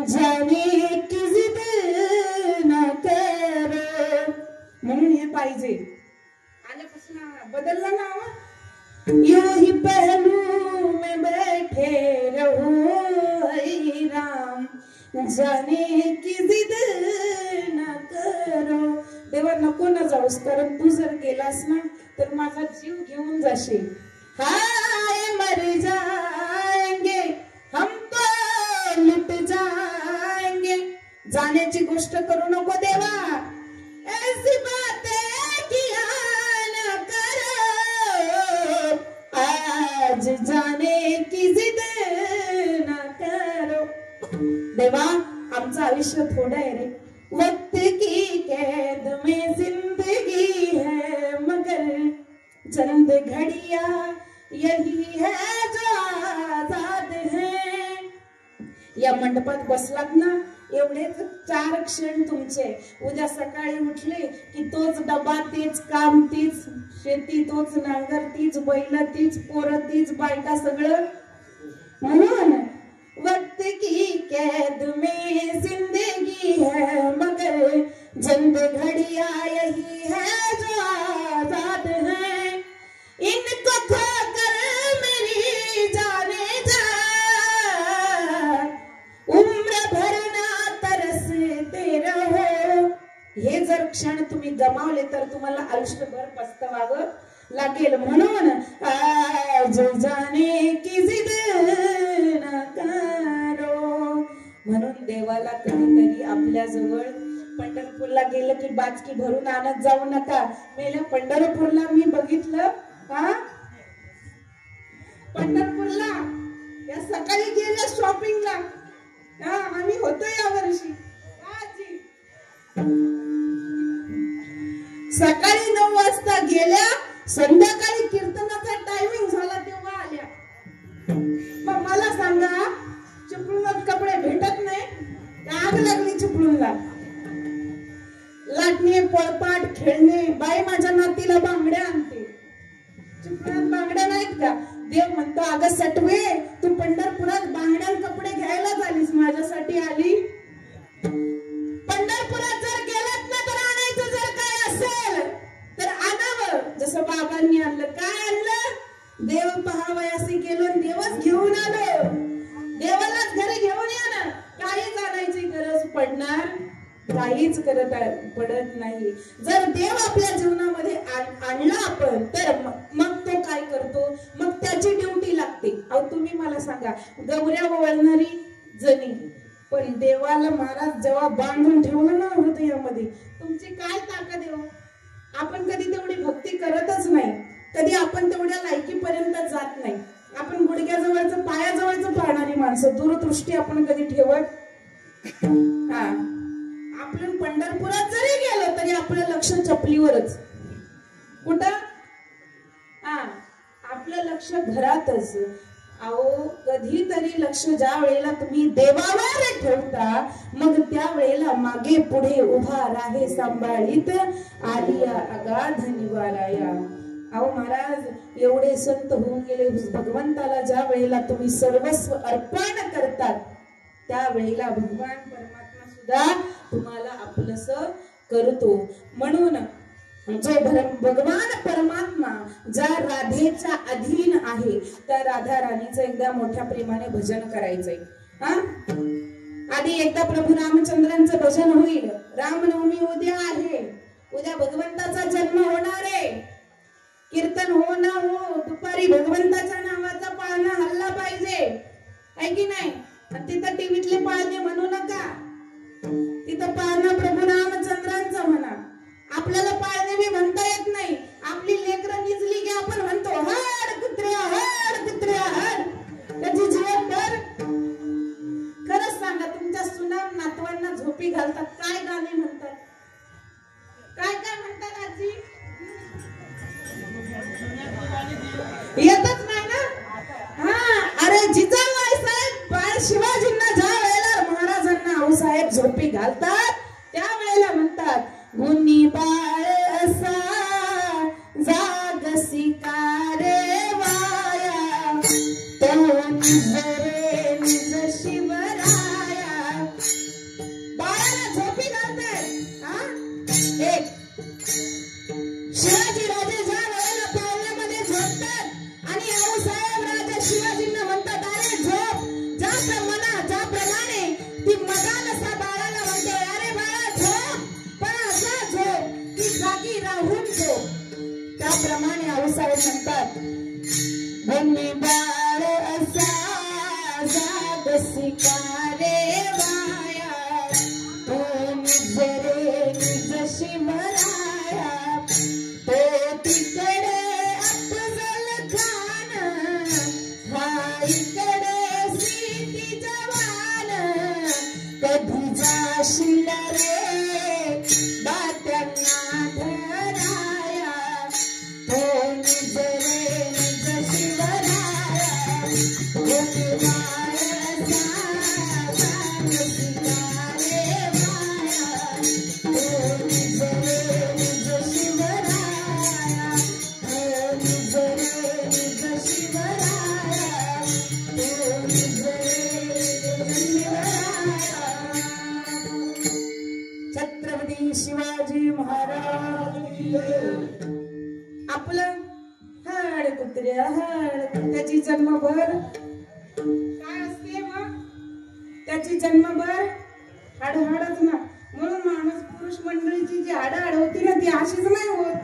A: जाने की जिद न कर, म्हणून हे पाहिजे. आल्यापासून बदलला ना, यूं ही पहलू में बैठे रहो राम, जाने की जिद न करो. देवा नको ना जाऊस, कारण तू जर गेलास ना तर माझा जीव घेऊन जाशील. हाय मर जाएंगे हम तो लुट जाएंगे, जाण्याची गोष्ट करू नको देवा. ऐसी बातें किया न करो, आज जाने की जिद न करो. देवा आमचं आयुष्य थोडं आहे रे, वक्त की कैद में जिंदगी है, मगर चंद घड़ियां यही है जो आजाद है. या मंडपात बसलात ना, एवढेच 4 क्षण तुमचे. उद्या सकाळी उठले की तोच डबा, तेच काम, तीच शेती, तोच नांगर, तीच बैल, तीच पोरं, तीच बायका, सगळं. म्हणून वक्त की कैद में जिंदगी है, मगर चंद घड़ियां यही है जो आजाद है. इनको खोकर मेरी जाने जा, उम्र भर ना तरसते रहो. हे जर क्षण तुम्ही गमावले तर तुम्हाला आयुष्यभर पस्तावावं लागेल. म्हणून आज जाने की जिद न करो. म्हणून देवाला कधीतरी आपल्या जवळ पंढरपूरला गेलं की बाचकी भरून आणत जाऊ नका. मेल्या पंढरपूरला मी बघितलं, पंढरपूरला या सकाळी गेल्या शॉपिंगला, आम्ही होतो या वर्षी. सकाळी 9 वाजता गेल्या, संध्याकाळी कीर्तनाचा टायमिंग झाला तेव्हा आल्या. मग मला सांगा, चिपळूणात कपडे भेटत नाही, आग लागली चिपळूणला. लाटणे, पळपाट, खेळणे, बाई माझ्या नातीला बांगड्या आणते. चिपळूणात बांगड्या नाहीत का? देव म्हणतो, अगं सटवे, तू पंढरपुरात बांगड्या कपडे घ्यायला झालीस, माझ्यासाठी आली. पंढरपुरात जर गेलात ना तर आणायचं जर काय असेल तर आणावं. जसं बाबांनी आणलं. काय आणलं? देव पहावयासी गेलो, देवच घेऊन आलो. देवालाच घरी घेऊन या ना, काहीच आणायची गरज पडणार, काहीच पडत नाही. जर देव आपल्या जीवनामध्ये आणला आपण तर मग तो काय करतो, मग त्याची ड्युटी लागते. अहो तुम्ही मला सांगा, गवऱ्या वळणारी जणी, पण देवाला महाराज जेव्हा बांधून ठेवलं ना हृदयामध्ये, तुमची काय ताकद आहे. आपण कधी तेवढी भक्ती करतच नाही, कधी आपण तेवढ्या लायकीपर्यंत जात नाही. आपण गुडघ्याजवळचं, पायाजवळचं पाहणारी माणसं, दूरदृष्टी आपण कधी ठेवत. आपण पंढरपुरात जरी गेलो तरी आपलं लक्ष चपलीवरच. कुठं? आपलं लक्ष घरातच. अहो कधीतरी लक्ष ज्या वेळेला तुम्ही देवावर ठेवता, मग त्या वेळेला मागे पुढे उभा राहे सांभाळीत आलिया अगाध निवाराया. अहो महाराज एवढे संत होऊन गेले, भगवंताला ज्या वेळेला तुम्ही सर्वस्व अर्पण करतात त्या वेळेला भगवान परमात्मा सुद्धा तुम्हाला आपलंस करतो. म्हणून जो भगवान परमात्मा ज्या राधेच्या अधीन आहे त्या राधा राणीचं एकदा मोठ्या प्रेमाने भजन करायचंय. हा, आधी एकदा प्रभू रामचंद्रांचं भजन होईल. रामनवमी उद्या आहे, उद्या भगवंताचा जन्म होणार आहे. कीर्तन हो ना हो, दुपारी भगवंताच्या नावाचा पाळणा हल्ला पाहिजे, आहे की नाही? तिथं टीव्हीतले पाळणे म्हणू नका, तिथं पाळणं प्रभू रामचंद्रांचं म्हणा. आपल्याला पाळणे बी म्हणता येत नाही. आपली लेकरं निजली की आपण म्हणतो हड कुत्र्या हड कुत्र्या हड, त्याची जीवनभर. खरंच सांगा, तुमच्या सुनाम नातवांना झोपी घालतात काय गाणे म्हणतात, काय काय म्हणतात आजी? येतच नाही ना. हा, अरे जिजाबाई साहेब बाळ शिवाजींना ज्या वेळेला महाराजांना आऊसाहेब झोपी घालतात त्या वेळेला म्हणतात, गुन्नी बाळ असा जागसी का रे वाया, तो निजरे निज शिवराया. बाळाला झोपी घालतात. हा, एक शिवाजी राजे ज्या वेळेला पाळण्यामध्ये झोपतात आणि आऊसाहेब राजा शिवाजींना म्हणतात, अरे झोप. ज्याप्रमाणे ती मदानसा बाळाला म्हणते, अरे बाळा झोप, पण असा झोप की जागी राहून झोप. त्याप्रमाणे आऊसाहेब म्हणतात, गुन्नी बाळ असा जागसी का रे वाया, तो निजरे निज शिवराया, तो तिकडे अफजल खान, हा इकडे सीती जवान, कधी जाशील रे बात्यांना धराया, तो निज रे निज शिवराया, गुन्नी बाळ असा जागसी का रे वाया, तो निज रे निज शिवराया, तो निज रे निज शिवराया, तो निज रे निज शिवराया. छत्रपती शिवाजी महाराज की जय. आपलं हड कुत्र्या हड, त्याची जन्मभर काय असते मग? त्याची जन्मभर हाडहाडच ना. म्हणून माणूस पुरुष मंडळीची जी हाडहाड होती ना ती अशीच नाही होत.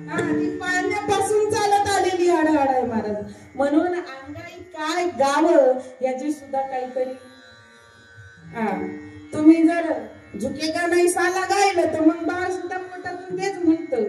A: हा, ती पाळण्यापासून चालत आलेली हाडहाड आहे महाराज. म्हणून अंगाई काय गावं याची सुद्धा काहीतरी. हा, तुम्ही जर झुकेगा नाही साला गायलं तर मग बाळ सुद्धा पोटातून तेच म्हणतं,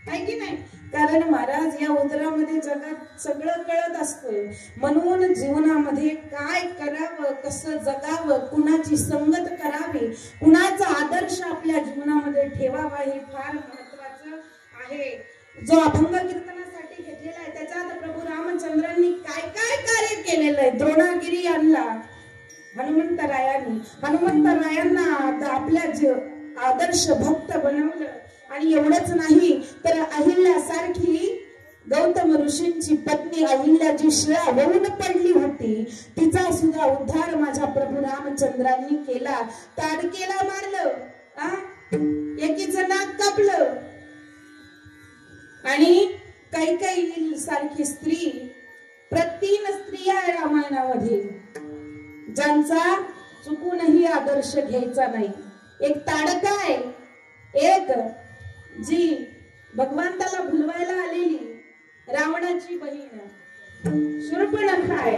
A: आहे की नाही? कारण महाराज या उदरामध्ये जगात सगळं कळत असतं. म्हणून जीवनामध्ये काय करावं, कसं जगावं, कुणाची संगत करावी, कुणाचा आदर्श आपल्या जीवनामध्ये ठेवावा हे फार महत्वाचं आहे. जो अभंग कीर्तनासाठी घेतलेला आहे त्याच्यात प्रभू रामचंद्रांनी काय काय कार्य केलेलं आहे. द्रोणागिरी आणला हनुमंतरायांनी. हनुमंतरायांना आपल्या आदर्श भक्त बनवलं. आणि एवढंच नाही तर अहिल्यासारखी गौतम ऋषींची पत्नी अहिल्या जी शिळा होऊन पडली होती तिचा सुद्धा उद्धार माझ्या प्रभू रामचंद्रांनी केला. ताडकेला मारलं, एकीचं नाक कापलं. आणि कैकेयी सारखी स्त्री, प्रतीन स्त्रिया रामायणामध्ये ज्यांचा चुकूनही आदर्श घ्यायचा नाही. एक ताडका आहे, एक जी भगवंताला भुलवायला आलेली रावणाची बहीण शूर्पणखा आहे,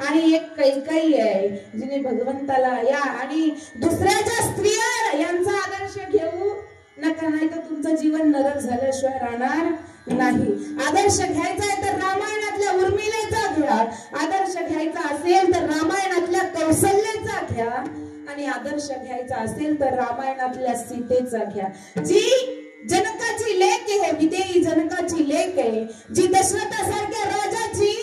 A: आणि एक कैकेयी आहे जिने भगवंताला या आणि दुसऱ्या ज्या स्त्रिया यांचा आदर्श घेऊ नका, नाही तर तुमचं जीवन नरक झाल्याशिवाय राहणार नाही. आदर्श घ्यायचा आहे तर रामायणातल्या उर्मिलेचा घ्या, आदर्श घ्यायचा असेल तर रामायणातल्या कौशल्याचा घ्या, आणि आदर्श घ्यायचा असेल तर रामायणातल्या सीतेचा घ्या. जी जनकाची लेक आहे, विदेही जनकाची लेक आहे, जी दशरथासारख्या राजाची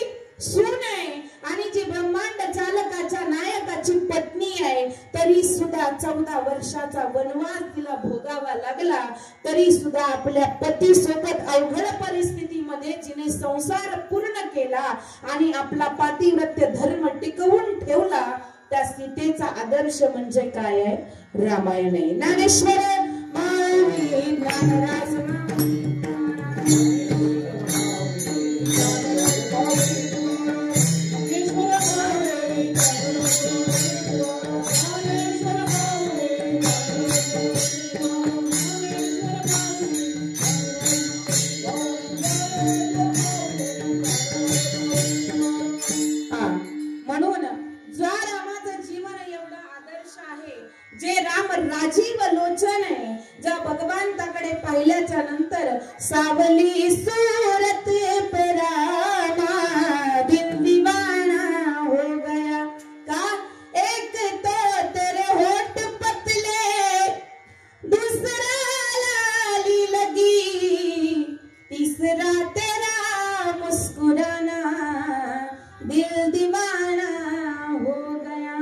A: सून आहे, आणि जी ब्रह्मांड चालकाच्या नायकाची पत्नी आहे, तरी सुद्धा 14 वर्षाचा वनवास तिला भोगावा लागला. तरी सुद्धा आपल्या पती सोबत अवघड परिस्थितीमध्ये जिने संसार पूर्ण केला आणि आपला पातिव्रत्य धर्म टिकवून ठेवला, त्या सीतेचा आदर्श म्हणजे काय आहे? रामायण आहे. ज्ञानेश्वर माऊली जे राम राजीव लोचन आहे, ज्या भगवंताकडे पाहिल्याच्या नंतर सावली सूरत पे रामा दिल दीवाना हो गया। का एक तो तेरे होठ पतले, दूसरा लाली लगी, तीसरा तेरा मुस्कुराना दिल दीवाना हो गया।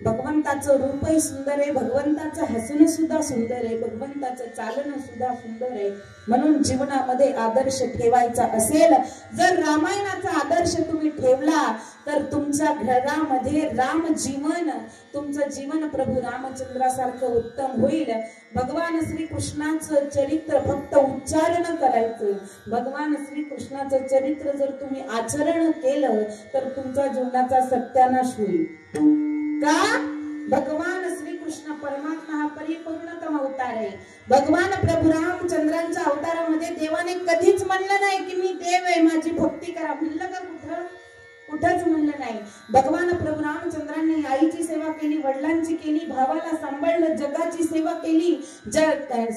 A: भगवंताचं रूपही सुंदर आहे, भगवंताचं हसणं सुद्धा सुंदर आहे, भगवंताचं चालणं सुद्धा सुंदर आहे। म्हणून जीवनामध्ये आदर्श ठेवायचा असेल, जर रामायणाचा आदर्श तुम्ही ठेवला तर तुमच्या घरामध्ये राम जीवन, तुमचं जीवन प्रभू रामचंद्रासारखं उत्तम होईल। भगवान श्री कृष्णाचं चरित्र फक्त उच्चारण करायचं, भगवान श्री कृष्णाचं चरित्र जर तुम्ही आचरण केलं तर तुमच्या जीवनाचा सत्यानाश होईल। का भगवान श्री कृष्ण परमात्मा हा परिपूर्णतम अवतार आहे। भगवान प्रभू रामचंद्रांच्या अवतारामध्ये देवाने कधीच म्हणलं नाही की मी देव आहे माझी भक्ती करा, म्हणलं का कुठं? कुठंच म्हणलं नाही। भगवान प्रभू रामचंद्रांनी आईची सेवा केली, वडिलांची केली, भावाला सांभाळलं, जगाची सेवा केली,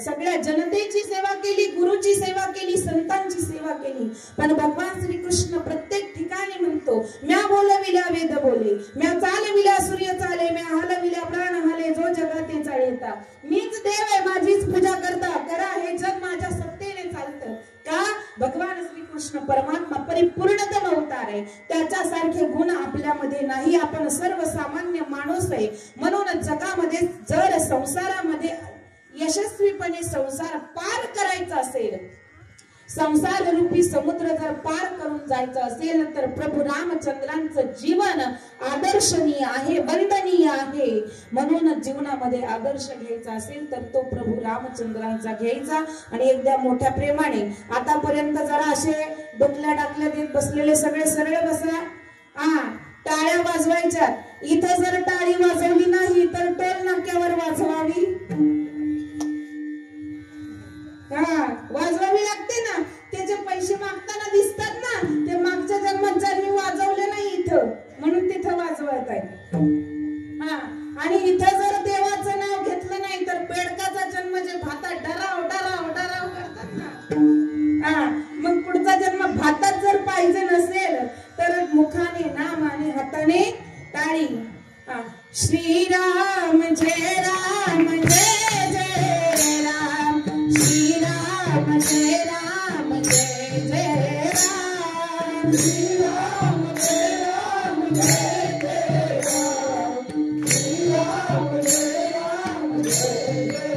A: सगळ्या जनतेची सेवा केली, गुरुची सेवा केली, संतांची सेवा केली। पण भगवान श्री कृष्ण प्रत्येक ठिकाणी म्हणतो म्या बोलविल्या वेद बोले, म्या चालविल्या सूर्य चाले, म्या हलविल्या प्राण हले, जो जगाते चाळेता। मीच देव आहे, माझीच पूजा करता करा, हे जग माझ्या सत्तेने चालतं। का भगवान श्री कृष्ण परमात्मा परिपूर्णतम अवतार आहे, त्याच्यासारखे गुण आपल्यामध्ये नाही। आपण सर्वसामान्य माणूस आहे। म्हणून जगामध्ये जर संसारामध्ये यशस्वीपणे संसार पार करायचा असेल, संसार रूपी समुद्र जर पार करून जायचं असेल तर प्रभू रामचंद्रांचं जीवन आदर्शनीय आहे, वंदनीय आहे। म्हणून जीवनामध्ये आदर्श घ्यायचा असेल तर तो प्रभू रामचंद्रांचा घ्यायचा। आणि एकदा मोठ्या प्रेमाने आतापर्यंत जरा असे डोकल्या टाकल्या देत बसलेले सगळे सरळ बसा, टाळ्या वाजवायच्या। इथं जर टाळी वाजवली नाही तर टोल नाक्यावर वाजवावी, वाजवावी लागते ना। त्याचे पैसे मागताना दिसतात ना, ते मागच्या जन्मात ज्यांनी वाजवले नाही इथं, म्हणून तिथं वाजवत आहे। आणि इथं जर देवाचं नाव घेतलं नाही तर बेडकाचा जन्म जे भातात डराव डराव डराव करतात ना, मग पुढचा जन्म भातात जर पाहिजे नसेल तर मुखाने नाम आणि हाताने टाळी। श्रीराम जय राम जय जय राम, श्रीराम जय राम जय जय राम, श्रीराम जय राम जय जय राम,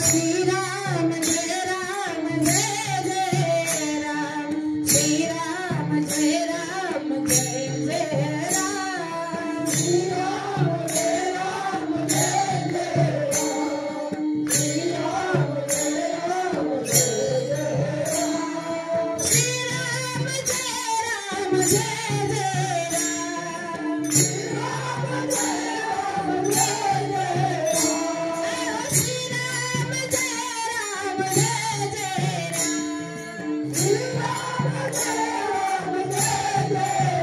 A: श्रीराम जय राम जय जय राम, श्रीराम जय राम जय जय राम, श्रीराम जय राम जय जय राम, श्रीराम जय राम जय जय राम, श्रीराम जय राम जय जय राम, श्रीराम जय राम जय जय राम, श्रीराम जय राम जय जय राम, श्रीराम जय राम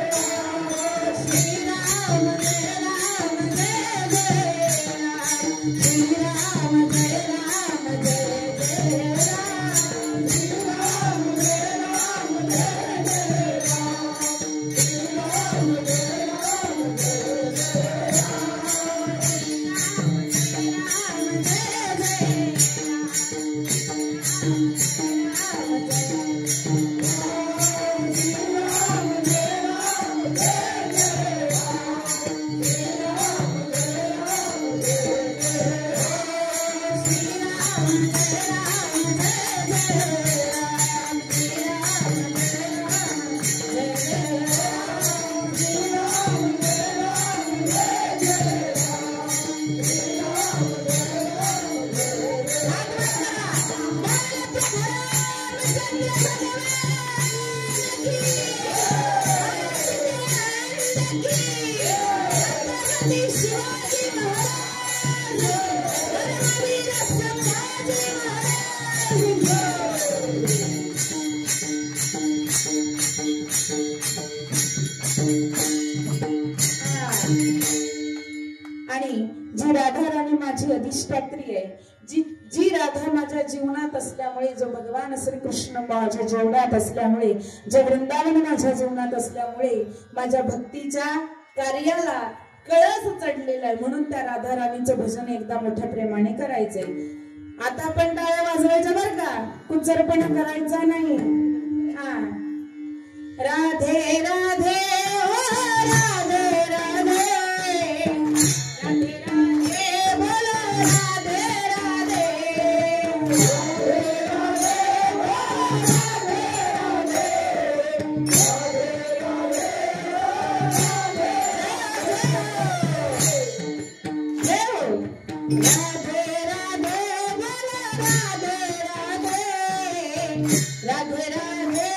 A: जय जय राम, श्रीराम जय राम जय जय राम, श्रीराम जय राम जय जय राम, श्रीराम जय राम जय जय राम, श्रीराम जय राम जय जय राम, श्रीराम जय राम जय जय राम, श्रीराम जय राम जय जय पात्री आहे, जी राधा माझ्या जीवनात असल्यामुळे, जो भगवान श्रीकृष्ण माझ्या जीवनात असल्यामुळे, जे वृंदावन माझ्या जीवनात असल्यामुळे माझ्या भक्तीच्या कार्याला कळस चढलेला आहे. म्हणून त्या राधा राणीचं भजन एकदा मोठ्या प्रेमाने करायचंय. आता आपण टाळ्या वाजवायच्या बरं का, कुचरपणा करायचा नाही. हा, राधे राधे ओ राधे राधे, राधे राधे बोलो राधे राधे, राधे राधे ओ राधे राधे, राधे राधे राधे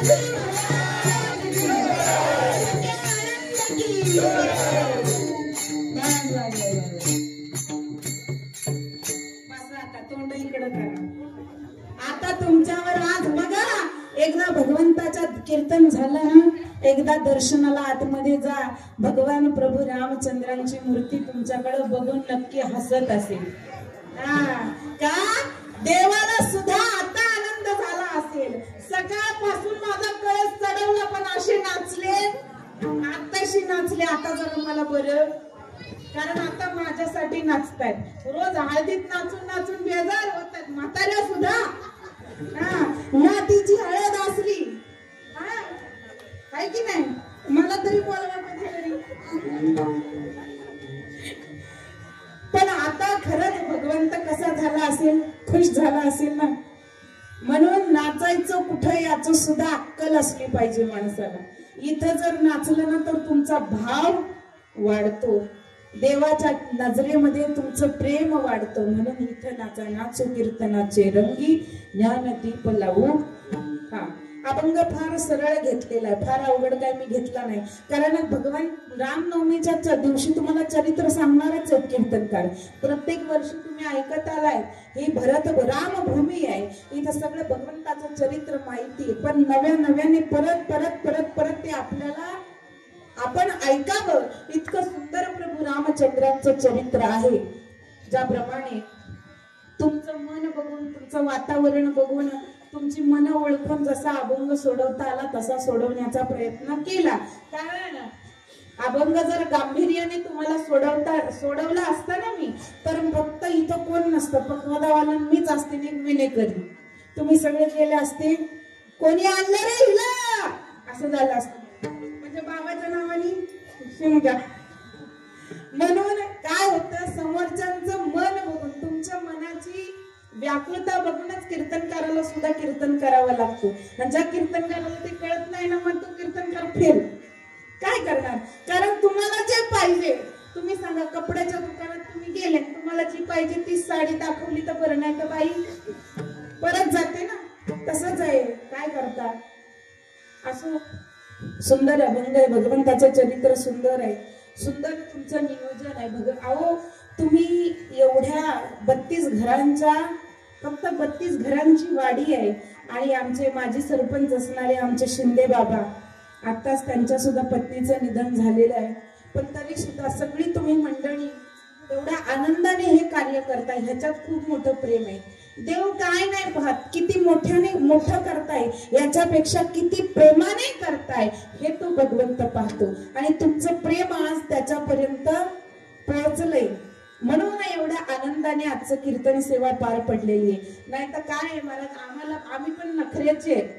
B: Thank you. एकदा भगवंताच्या कीर्तन झालं ना, एकदा दर्शनाला आतमध्ये जा, भगवान प्रभू रामचंद्रांची मूर्ती तुमच्याकडे बघून नक्की हसत असेल. का देवाला सुद्धा आता आनंद झाला असेल. सकाळपासून माझा कळस चढवला पण असे नाचले, आताशी नाचले. आता जरा मला बरं, कारण आता माझ्यासाठी नाचतायत. रोज हळदीत नाचून नाचून बेजार होतात म्हाताऱ्या सुद्धा. नातीची हळद असली आहे की नाही, मला तरी बोलवा कधीतरी. पण आता खरंच भगवंत कसा झाला असेल, खुश झाला असेल ना. म्हणून नाचायचं कुठं याचं सुद्धा अक्कल असली पाहिजे माणसाला. इथं जर नाचलं ना तर तुमचा भाव वाढतो, देवाच्या नजरेमध्ये तुमचं प्रेम वाढतं. म्हणून इथं नाचा, नाचो कीर्तनाचे रंगी, ज्ञान दीप लावू. अभंग फार सरळ घेतलेला आहे, फार अवघड काय मी घेतला नाही. कारण भगवान रामनवमीच्या दिवशी तुम्हाला चरित्र सांगणारच आहेत कीर्तनकार. प्रत्येक वर्षी तुम्ही ऐकत आलाय, ही भरत रामभूमी आहे, इथं सगळं भगवंताचं चरित्र माहिती. पण नव्याने परत परत परत परत ते आपल्याला आपण ऐकावं. इतकं सुंदर प्रभू रामचंद्रांचं चरित्र आहे. ज्याप्रमाणे तुमचं मन बघून, तुमचं वातावरण बघून, तुमची मन ओळखून जसा अभंग सोडवता आला तसा सोडवण्याचा प्रयत्न केला. कारण अभंग जर गांभीर्याने तुम्हाला सोडवला असता ना मी, तर फक्त इथं कोण नसतं, पक्वादावाला मीच असते, विनेकरी. तुम्ही सगळे गेले असते, कोणी आणलं रे हिला असं झालं असतं, म्हणजे बाबाच्या नावाने शिमगा. म्हणून काय होतं, समोरच्यांचं मन बघून, तुमच्या मनाची व्याकुलता बघूनच कीर्तनकाराला सुद्धा कीर्तन करावं लागतो. ज्या कीर्तनकाराला ते कळत नाही ना, मग तो कीर्तनकार फेल. काय करणार? कारण तुम्हाला जे पाहिजे, तुम्ही सांगा कपड्याच्या दुकानात तुम्ही गेले, तुम्हाला जी पाहिजे ती साडी दाखवली तर बरं, नाही तर बाई परत जाते ना. तसंच आहे, काय करता. असं सुंदर अभंग आहे, भगवंताचं चरित्र सुंदर आहे, सुंदर तुमचं नियोजन आहे. अहो तुम्ही एवढ्या 32 घरांच्या, फक्त 32 घरांची वाडी आहे. आणि आमचे माजी सरपंच असणारे आमचे शिंदे बाबा, आताच त्यांच्या सुद्धा पत्नीचं निधन झालेलं आहे. पण तरी सुद्धा सगळी तुम्ही मंडळी एवढ्या आनंदाने हे कार्य करताय, ह्याच्यात खूप मोठं प्रेम आहे. देव काय नाही पाहत, किती मोठ्याने मोठं करताय, याच्यापेक्षा किती प्रेमाने करताय हे तो भगवंत पाहतो. आणि तुमचं प्रेम आज त्याच्यापर्यंत पोहोचलंय. म्हणून एवढ्या आनंदाने आजचं कीर्तन सेवा पार पडलेली आहे. नाही तर काय आहे महाराज, आम्ही पण नखऱ्याचे आहेत.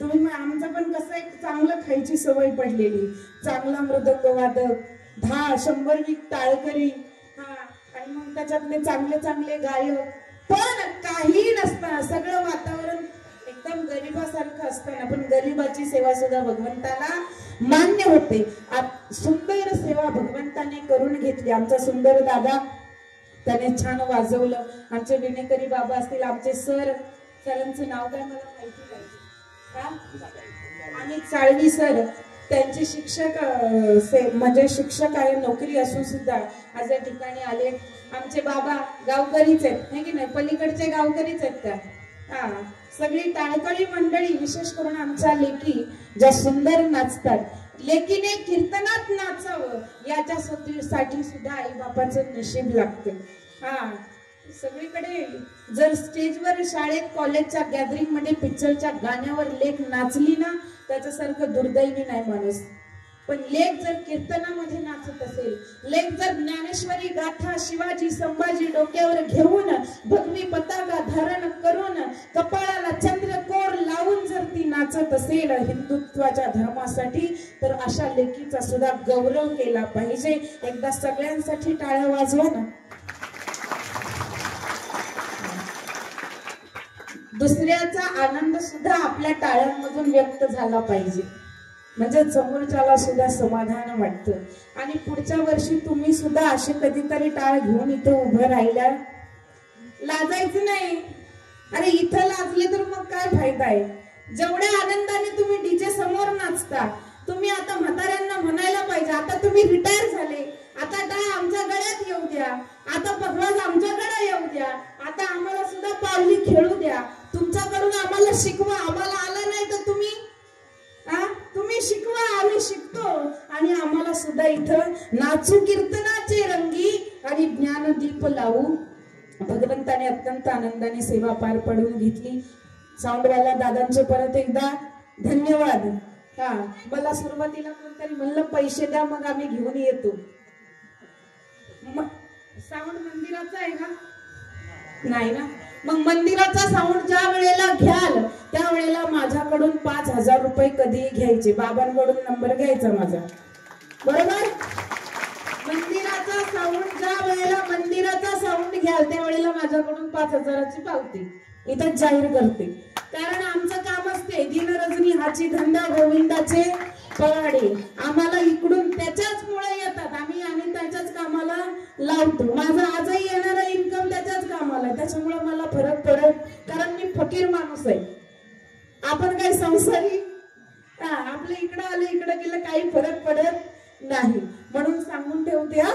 B: तुम्ही आमचं पण कसं एक चांगलं खायची सवय पडलेली, चांगला मृदंग वादक, 10-100 टाळकरी, आणि मग त्याच्यातले चांगले चांगले गायक. पण काही नसताना, सगळं वातावरण एकदम गरिबासारखं असताना पण गरिबाची सेवा सुद्धा भगवंताला मान्य होते. सुंदर सेवा भगवंताने करून घेतली. आमचा सुंदर दादा त्याने छान वाजवलं. आमचे विनेकरी बाबा असतील, आमचे सरांचं नाव काय मला माहिती पाहिजे, आणि साळवी सर, त्यांचे शिक्षक म्हणजे शिक्षक आहे, नोकरी असून सुद्धा आज या ठिकाणी आले. आमचे बाबा गावकरीच आहेत, हे की नाही, पलीकडचे गावकरीच आहेत का. सगळी टाळकळी मंडळी, विशेष करून आमच्या लेकी ज्या सुंदर नाचतात. लेकीने कीर्तनात नाचावं याच्यासाठी सुद्धा आई बापाचं नशीब लागतं. सगळीकडे जर स्टेजवर, शाळेत, कॉलेजच्या गॅदरिंग मध्ये, पिक्चरच्या गाण्यावर लेक नाचली ना, त्याच्यासारखं दुर्दैवी नाही माणूस. पण लेक जर कीर्तनामध्ये नाचत असेल, लेक जर ज्ञानेश्वरी गाथा, शिवाजी संभाजी डोक्यावर घेऊन, भगवी पताका धारण करून, कपाळाला चंद्रकोर लावून जर ती नाचत असेल हिंदुत्वाच्या धर्मासाठी, तर अशा लेकीचा सुद्धा गौरव केला पाहिजे. एकदा सगळ्यांसाठी टाळ्या वाजवा ना. दुसऱ्याचा आनंद सुद्धा आपल्या टाळ्यांमधून व्यक्त झाला पाहिजे, म्हणजे समोरच्याला सुद्धा समाधान वाटतं. आणि पुढच्या वर्षी तुम्ही सुद्धा असे कधीतरी टाळ घेऊन इथं उभं राहिल्या, लाजायचं नाही. अरे इथं लाजले तर मग काय फायदा आहे. जेवढ्या आनंदाने तुम्ही डीजे समोर नाचता, तुम्ही आता म्हाताऱ्यांना म्हणायला पाहिजे, आता तुम्ही रिटायर झाले, आता टाळ आमच्या गळ्यात येऊ द्या, आता पखवाज आमच्याकडे येऊ द्या, आता आम्हाला सुद्धा पावली खेळू द्या, तुमच्याकडून आम्हाला शिकवा. आम्हाला आला नाही तर तुम्ही आम्ही शिकतो आणि आम्हाला सुद्धा इथं नाचू कीर्तनाचे रंगी आणि ज्ञानदीप लावू भगवंताने अत्यंत आनंदाने सेवा पार पडून घेतली. साऊंडवाला दादांचे परत एकदा धन्यवाद. हा, मला सुरुवातीला कोणतरी म्हणलं पैसे द्या मग आम्ही घेऊन येतो. साऊंड मंदिराचा आहे का? नाही ना. मग मंदिराचा साऊंड ज्या वेळेला घ्याल त्या वेळेला माझ्याकडून 5,000 रुपये कधीही घ्यायचे. बाबांकडून नंबर घ्यायचा माझा, बरोबर? मंदिराचा साऊंड ज्या वेळेला मंदिराचा साऊंड घ्याल त्या वेळेला माझ्याकडून 5,000ची पावती इथं जाहीर करते. कारण आमचं काम असते दिनरजनी हाची धंदा गोविंदाचे पवाडे. आम्हाला इकडून त्याच्याच मुळे येतात, आम्ही त्याच्याच कामाला लावतो. माझा आजही येणारा इन्कम त्याच्याच कामाला, त्याच्यामुळे मला फरक पडत. कारण मी फकीर माणूस आहे, आपण काही संसारी. आपलं इकडं आलं इकडं गेलं काही फरक पडत नाही. म्हणून सांगून ठेवते, हा,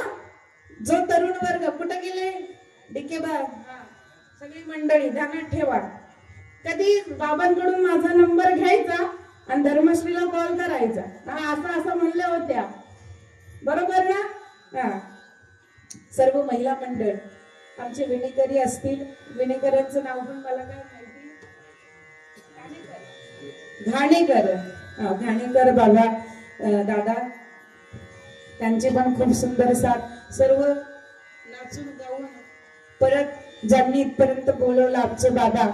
B: जो तरुण वर्ग कुठे गेले डिकेबा सगळी मंडळी ध्यानात ठेवा. कधी बाबांकडून माझा नंबर घ्यायचा आणि धर्मश्रीला कॉल करायचा. असं म्हणल्या होत्या, बरोबर ना? सर्व महिला मंडळ आमचे विणेकरी असतील. विणेकरांचं नाव पण मला काय माहिती, घाणेकर. घाणेकर बाबा दादा, त्यांची पण खूप सुंदर साथ. सर्व नाचून गाऊन परत ज्यांनी इथपर्यंत बोलवलं आमचे बाबा,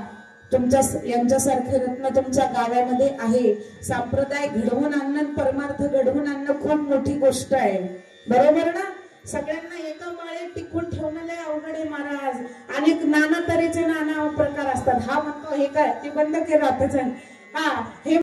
B: तुमच्या यांच्यासारखे रत्न तुमच्या गावामध्ये आहे. संप्रदाय घडवून आणणं, परमार्थ घडवून आणणं खूप मोठी गोष्ट आहे, बरोबर ना? सगळ्यांना एका माळेत टिकून ठेवणं लय अवघड आहे महाराज. अनेक नाना तऱ्हेचे नाना प्रकार असतात. हा म्हणतो हे काय, ते बंद केलं आताच. हा, हे